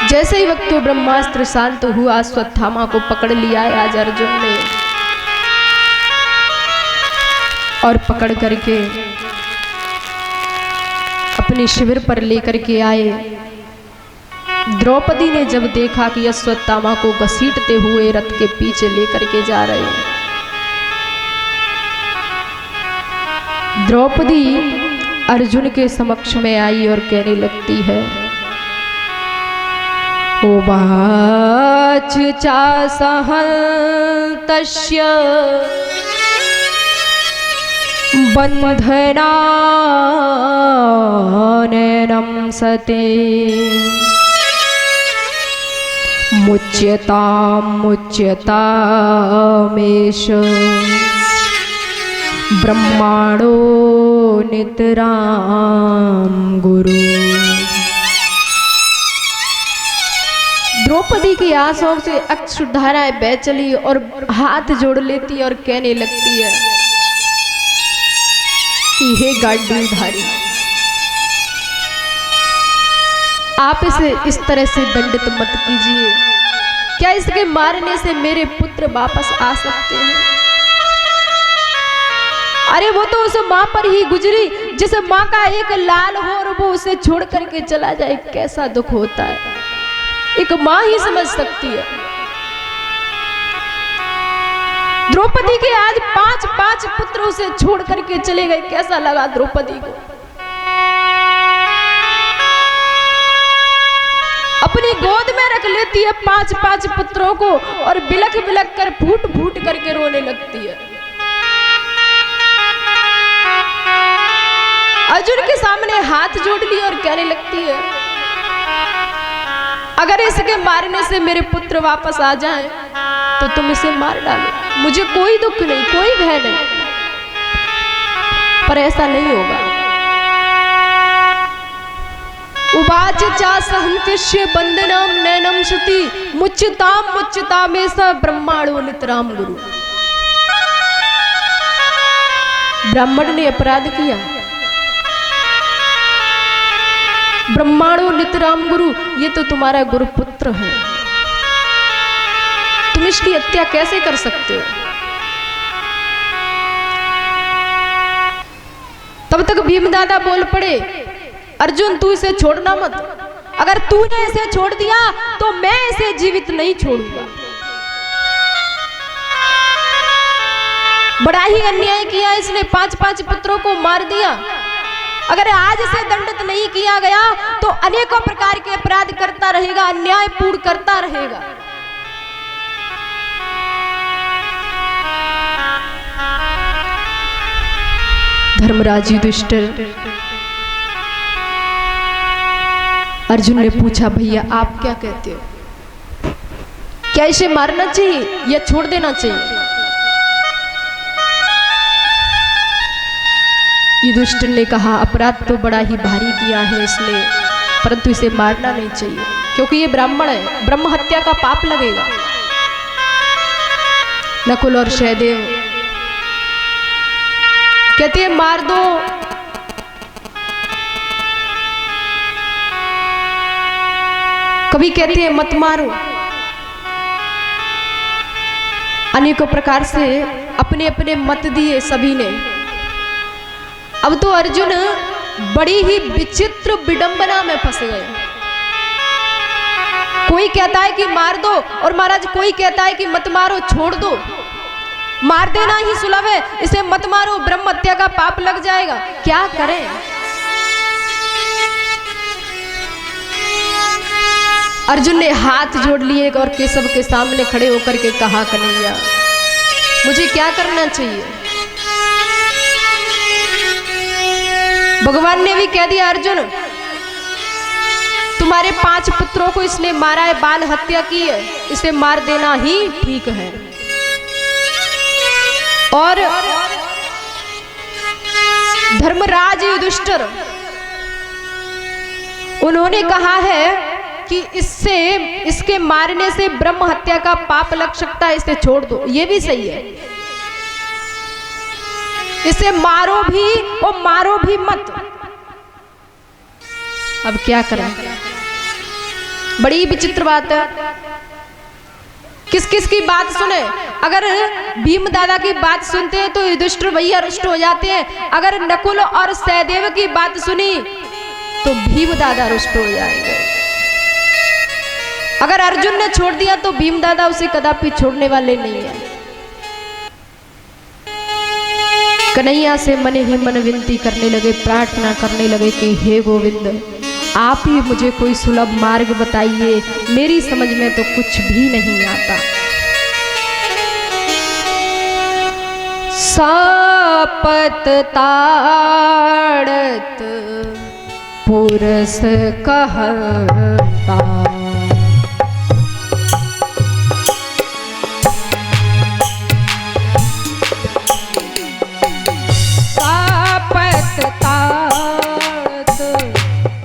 जैसे ही वक्त ब्रह्मास्त्र शांत हुआ, अश्वत्थामा को पकड़ लिया आज अर्जुन ने, और पकड़ करके अपने शिविर पर लेकर के आए। द्रौपदी ने जब देखा कि अश्वत्थामा को घसीटते हुए रथ के पीछे लेकर के जा रहे हैं, द्रौपदी अर्जुन के समक्ष में आई और कहने लगती है, उवाच चासहन्तस्य बन्धनानैनं सते मुच्यतामेष ब्रह्माणो नितरां गुरु। द्रौपदी की आंखों से अश्रुधाराएं बह चली और हाथ जोड़ लेती और कहने लगती है कि हे गांडीवधारी, आप इसे इस तरह से दंडित मत कीजिए। क्या इसके मारने से मेरे पुत्र वापस आ सकते हैं? अरे वो तो उस माँ पर ही गुजरी जिस माँ का एक लाल हो और वो उसे छोड़ करके चला जाए, कैसा दुख होता है, एक माँ ही समझ सकती है। द्रौपदी के आज 5 पुत्र उसे छोड़ करके चले गए, कैसा लगा द्रौपदी को? अपनी गोद में रख लेती है 5 पुत्रों को और बिलख बिलख कर फूट फूट करके रोने लगती है। अर्जुन के सामने हाथ जोड़ ली और कहने लगती है, अगर इसके मारने से मेरे पुत्र वापस आ जाएं, तो तुम इसे मार डालो, मुझे कोई दुख नहीं, कोई भय नहीं, पर ऐसा नहीं होगा। उवाच चासहन्तस्य बन्धनं नैनं सति मुच्यतामेष ब्रह्माणो नितरां गुरु। ब्राह्मण ने अपराध किया, ब्रह्माणो नितरां गुरु, ये तो तुम्हारा गुरुपुत्र है, तुम इसकी हत्या कैसे कर सकते हो? तब तक भीमदादा बोल पड़े, अर्जुन तू इसे छोड़ना मत, अगर तूने इसे छोड़ दिया तो मैं इसे जीवित नहीं छोड़ूंगा। बड़ा ही अन्याय किया इसने, 5 पुत्रों को मार दिया। अगर आज इसे दंडित नहीं किया गया तो अनेकों प्रकार के अपराध करता रहेगा, अन्याय पूर्ण करता रहेगा। धर्मराज युधिष्ठिर, अर्जुन ने पूछा, भैया आप क्या कहते हो, क्या इसे मारना चाहिए या छोड़ देना चाहिए? युधिष्ठिर ने कहा, अपराध तो बड़ा ही भारी किया है इसने, परंतु इसे मारना नहीं चाहिए, क्योंकि ये ब्राह्मण है, ब्रह्म हत्या का पाप लगेगा। नकुल और सहदेव कहते हैं, मार दो। कभी कहते हैं मत मारो। अनेकों प्रकार से अपने अपने मत दिए सभी ने। अब तो अर्जुन बड़ी ही विचित्र विडंबना में फंस गए। कोई कहता है कि मार दो और महाराज कोई कहता है कि मत मारो, छोड़ दो। मार देना ही सुलभ है, इसे मत मारो, ब्रह्म हत्या का पाप लग जाएगा। क्या करें? अर्जुन ने हाथ जोड़ लिए और केशव के सामने खड़े होकर के कहा, कन्हैया मुझे क्या करना चाहिए? भगवान ने भी कह दिया अर्जुन तुम्हारे 5 पुत्रों को इसने मारा है, बाल हत्या की है, इसे मार देना ही ठीक है। और धर्मराज युधिष्ठिर उन्होंने कहा है कि इसके मारने से ब्रह्म हत्या का पाप लग सकता है, इसे छोड़ दो। ये भी सही है, इसे मारो भी और मारो भी मत। अब क्या करें, बड़ी विचित्र बात है। किस किस की बात सुने? अगर भीम दादा की बात सुनते हैं तो युधिष्ठिर भैया रुष्ट हो जाते हैं। अगर नकुल और सहदेव की बात सुनी तो भीम दादा रुष्ट हो जाएंगे। अगर अर्जुन ने छोड़ दिया तो भीम दादा उसे कदापि छोड़ने वाले नहीं है। कन्हैया से मन ही मन विनती करने लगे, प्रार्थना करने लगे कि हे गोविंद आप ही मुझे कोई सुलभ मार्ग बताइए, मेरी समझ में तो कुछ भी नहीं आता। सापत ताड़त पुरस कहता, सापत ताड़त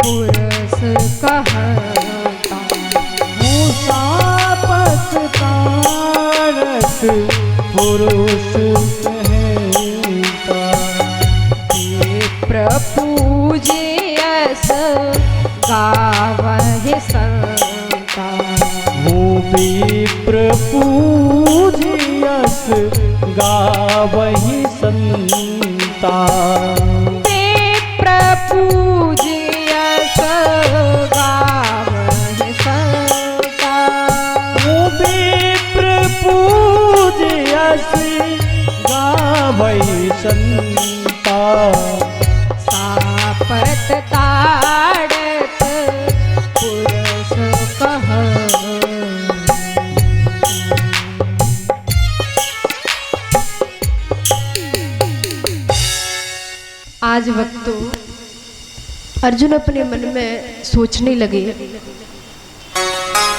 पुरस कहता, सापत ताड़त पुरुष कहता, ये प्रपूजे यस गावहि संता, वो विप्र पूज्यस गावहि संता, विप्र पूज्यस गावहि संता, वो विप्र पूज्यस गावहि संता, सापत ताड़त पुरस कहता। आज वक्त अर्जुन अपने मन में सोचने लगे,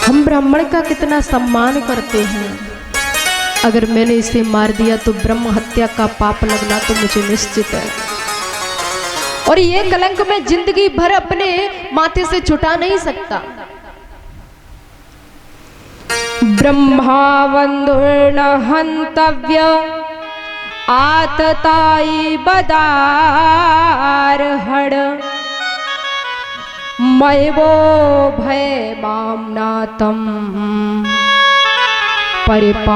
हम ब्राह्मण का कितना सम्मान करते हैं, अगर मैंने इसे मार दिया तो ब्रह्म हत्या का पाप लगना तो मुझे निश्चित है, और ये कलंक मैं जिंदगी भर अपने माथे से छुटा नहीं सकता। ब्रह्मावंदुर्न हंतव्य आतताई बदार हड़, मयवो भय मामनातम परिपाहनुशासन।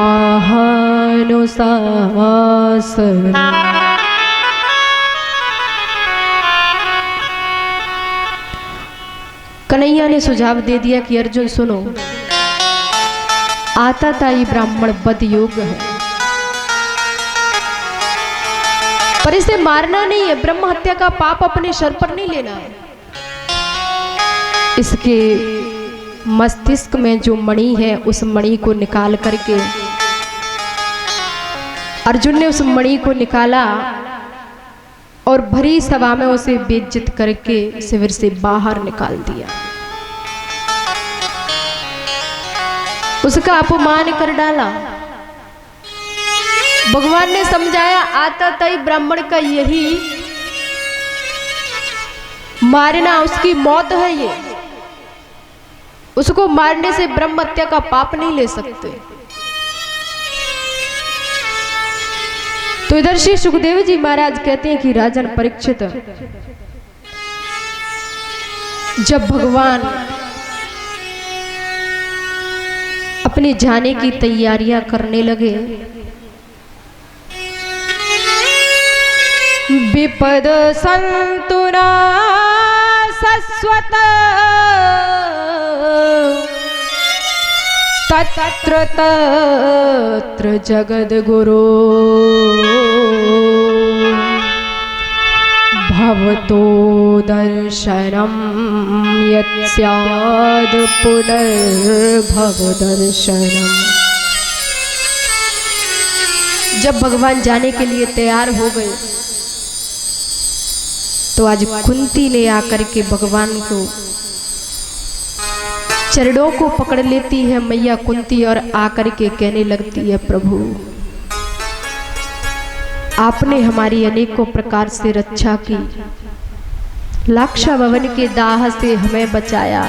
कन्हैया ने सुझाव दे दिया कि अर्जुन सुनो, आताताई ब्राह्मण बदयोग है, पर इसे मारना नहीं है, ब्रह्म हत्या का पाप अपने सर पर नहीं लेना है। इसके मस्तिष्क में जो मणि है उस मणि को निकाल करके, अर्जुन ने उस मणि को निकाला और भरी सभा में उसे बेइज्जत करके शिविर से बाहर निकाल दिया, उसका अपमान कर डाला। भगवान ने समझाया आताताई ब्राह्मण का यही मारना उसकी मौत है, ये उसको मारने से ब्रह्म हत्या का पाप नहीं ले सकते। तो इधर श्री सुखदेव जी महाराज कहते हैं कि राजन परीक्षित, जब भगवान अपने जाने की तैयारियां करने लगे, विपद संतुना सस्वत तत्र तत्र जगद्गुरो भवतो दर्शनम यत्स्याद् पुनर्भव दर्शनम। जब भगवान जाने के लिए तैयार हो गए तो आज कुंती ने आकर के भगवान को चरणों को पकड़ लेती है मैया कुंती और आकर के कहने लगती है, प्रभु आपने हमारी अनेकों प्रकार से रक्षा की, लाक्षाभवन के दाह से हमें बचाया,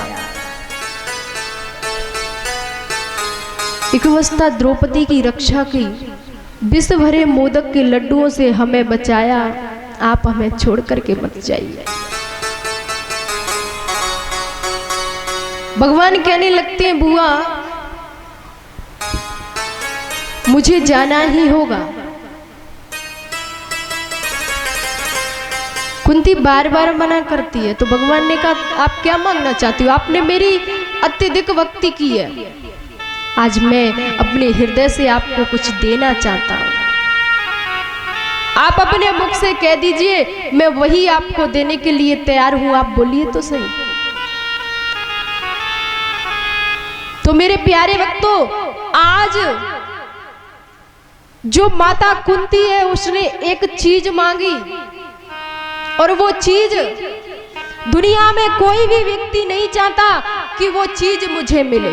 एक अवस्था द्रौपदी की रक्षा की, विष भरे मोदक के लड्डुओं से हमें बचाया, आप हमें छोड़ करके मत जाइए। भगवान कहने लगते हैं, बुआ मुझे जाना ही होगा। कुंती बार बार मना करती है, तो भगवान ने कहा आप क्या मांगना चाहती हो? आपने मेरी अत्यधिक भक्ति की है, आज मैं अपने हृदय से आपको कुछ देना चाहता हूं। आप अपने मुख से कह दीजिए, मैं वही आपको देने के लिए तैयार हूं, आप बोलिए तो सही। तो मेरे प्यारे भक्तों, आज जो माता कुंती है उसने एक चीज मांगी, और वो चीज दुनिया में कोई भी व्यक्ति नहीं चाहता कि वो चीज मुझे मिले।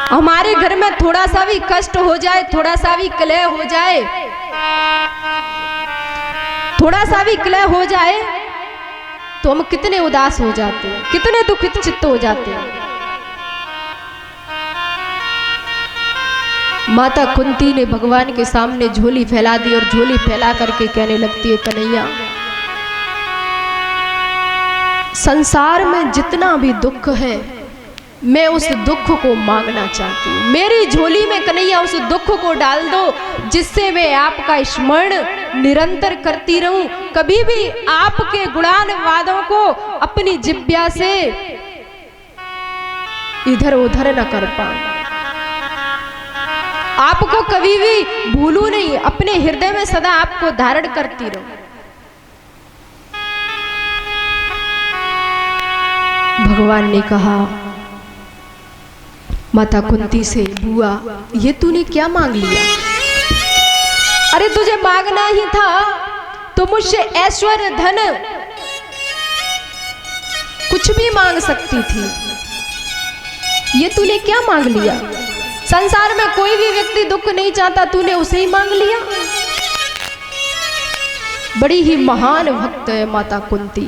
हमारे घर में थोड़ा सा भी कष्ट हो जाए, थोड़ा सा भी कलह हो जाए, थोड़ा सा भी कलह हो जाए तो हम कितने उदास हो जाते हैं, कितने दुखित चित्त हो जाते हैं। माता कुंती ने भगवान के सामने झोली फैला दी और झोली फैला करके कहने लगती है, कन्हैया संसार में जितना भी दुख है मैं उस दुख को मांगना चाहती हूँ। मेरी झोली में कन्हैया उस दुख को डाल दो, जिससे मैं आपका स्मरण निरंतर करती रहूं, कभी भी आपके गुणानुवादों को अपनी जिह्वा से इधर उधर न कर पाऊं, आपको कभी भी भूलूं नहीं, अपने हृदय में सदा आपको धारण करती रहूं। भगवान ने कहा माता कुंती से, बुआ ये तूने क्या मांग लिया? अरे तुझे मांगना ही था तो मुझसे ऐश्वर्य धन कुछ भी मांग सकती थी, ये तूने क्या मांग लिया? संसार में कोई भी व्यक्ति दुख नहीं चाहता, तूने उसे ही मांग लिया। बड़ी ही महान भक्त है माता कुंती।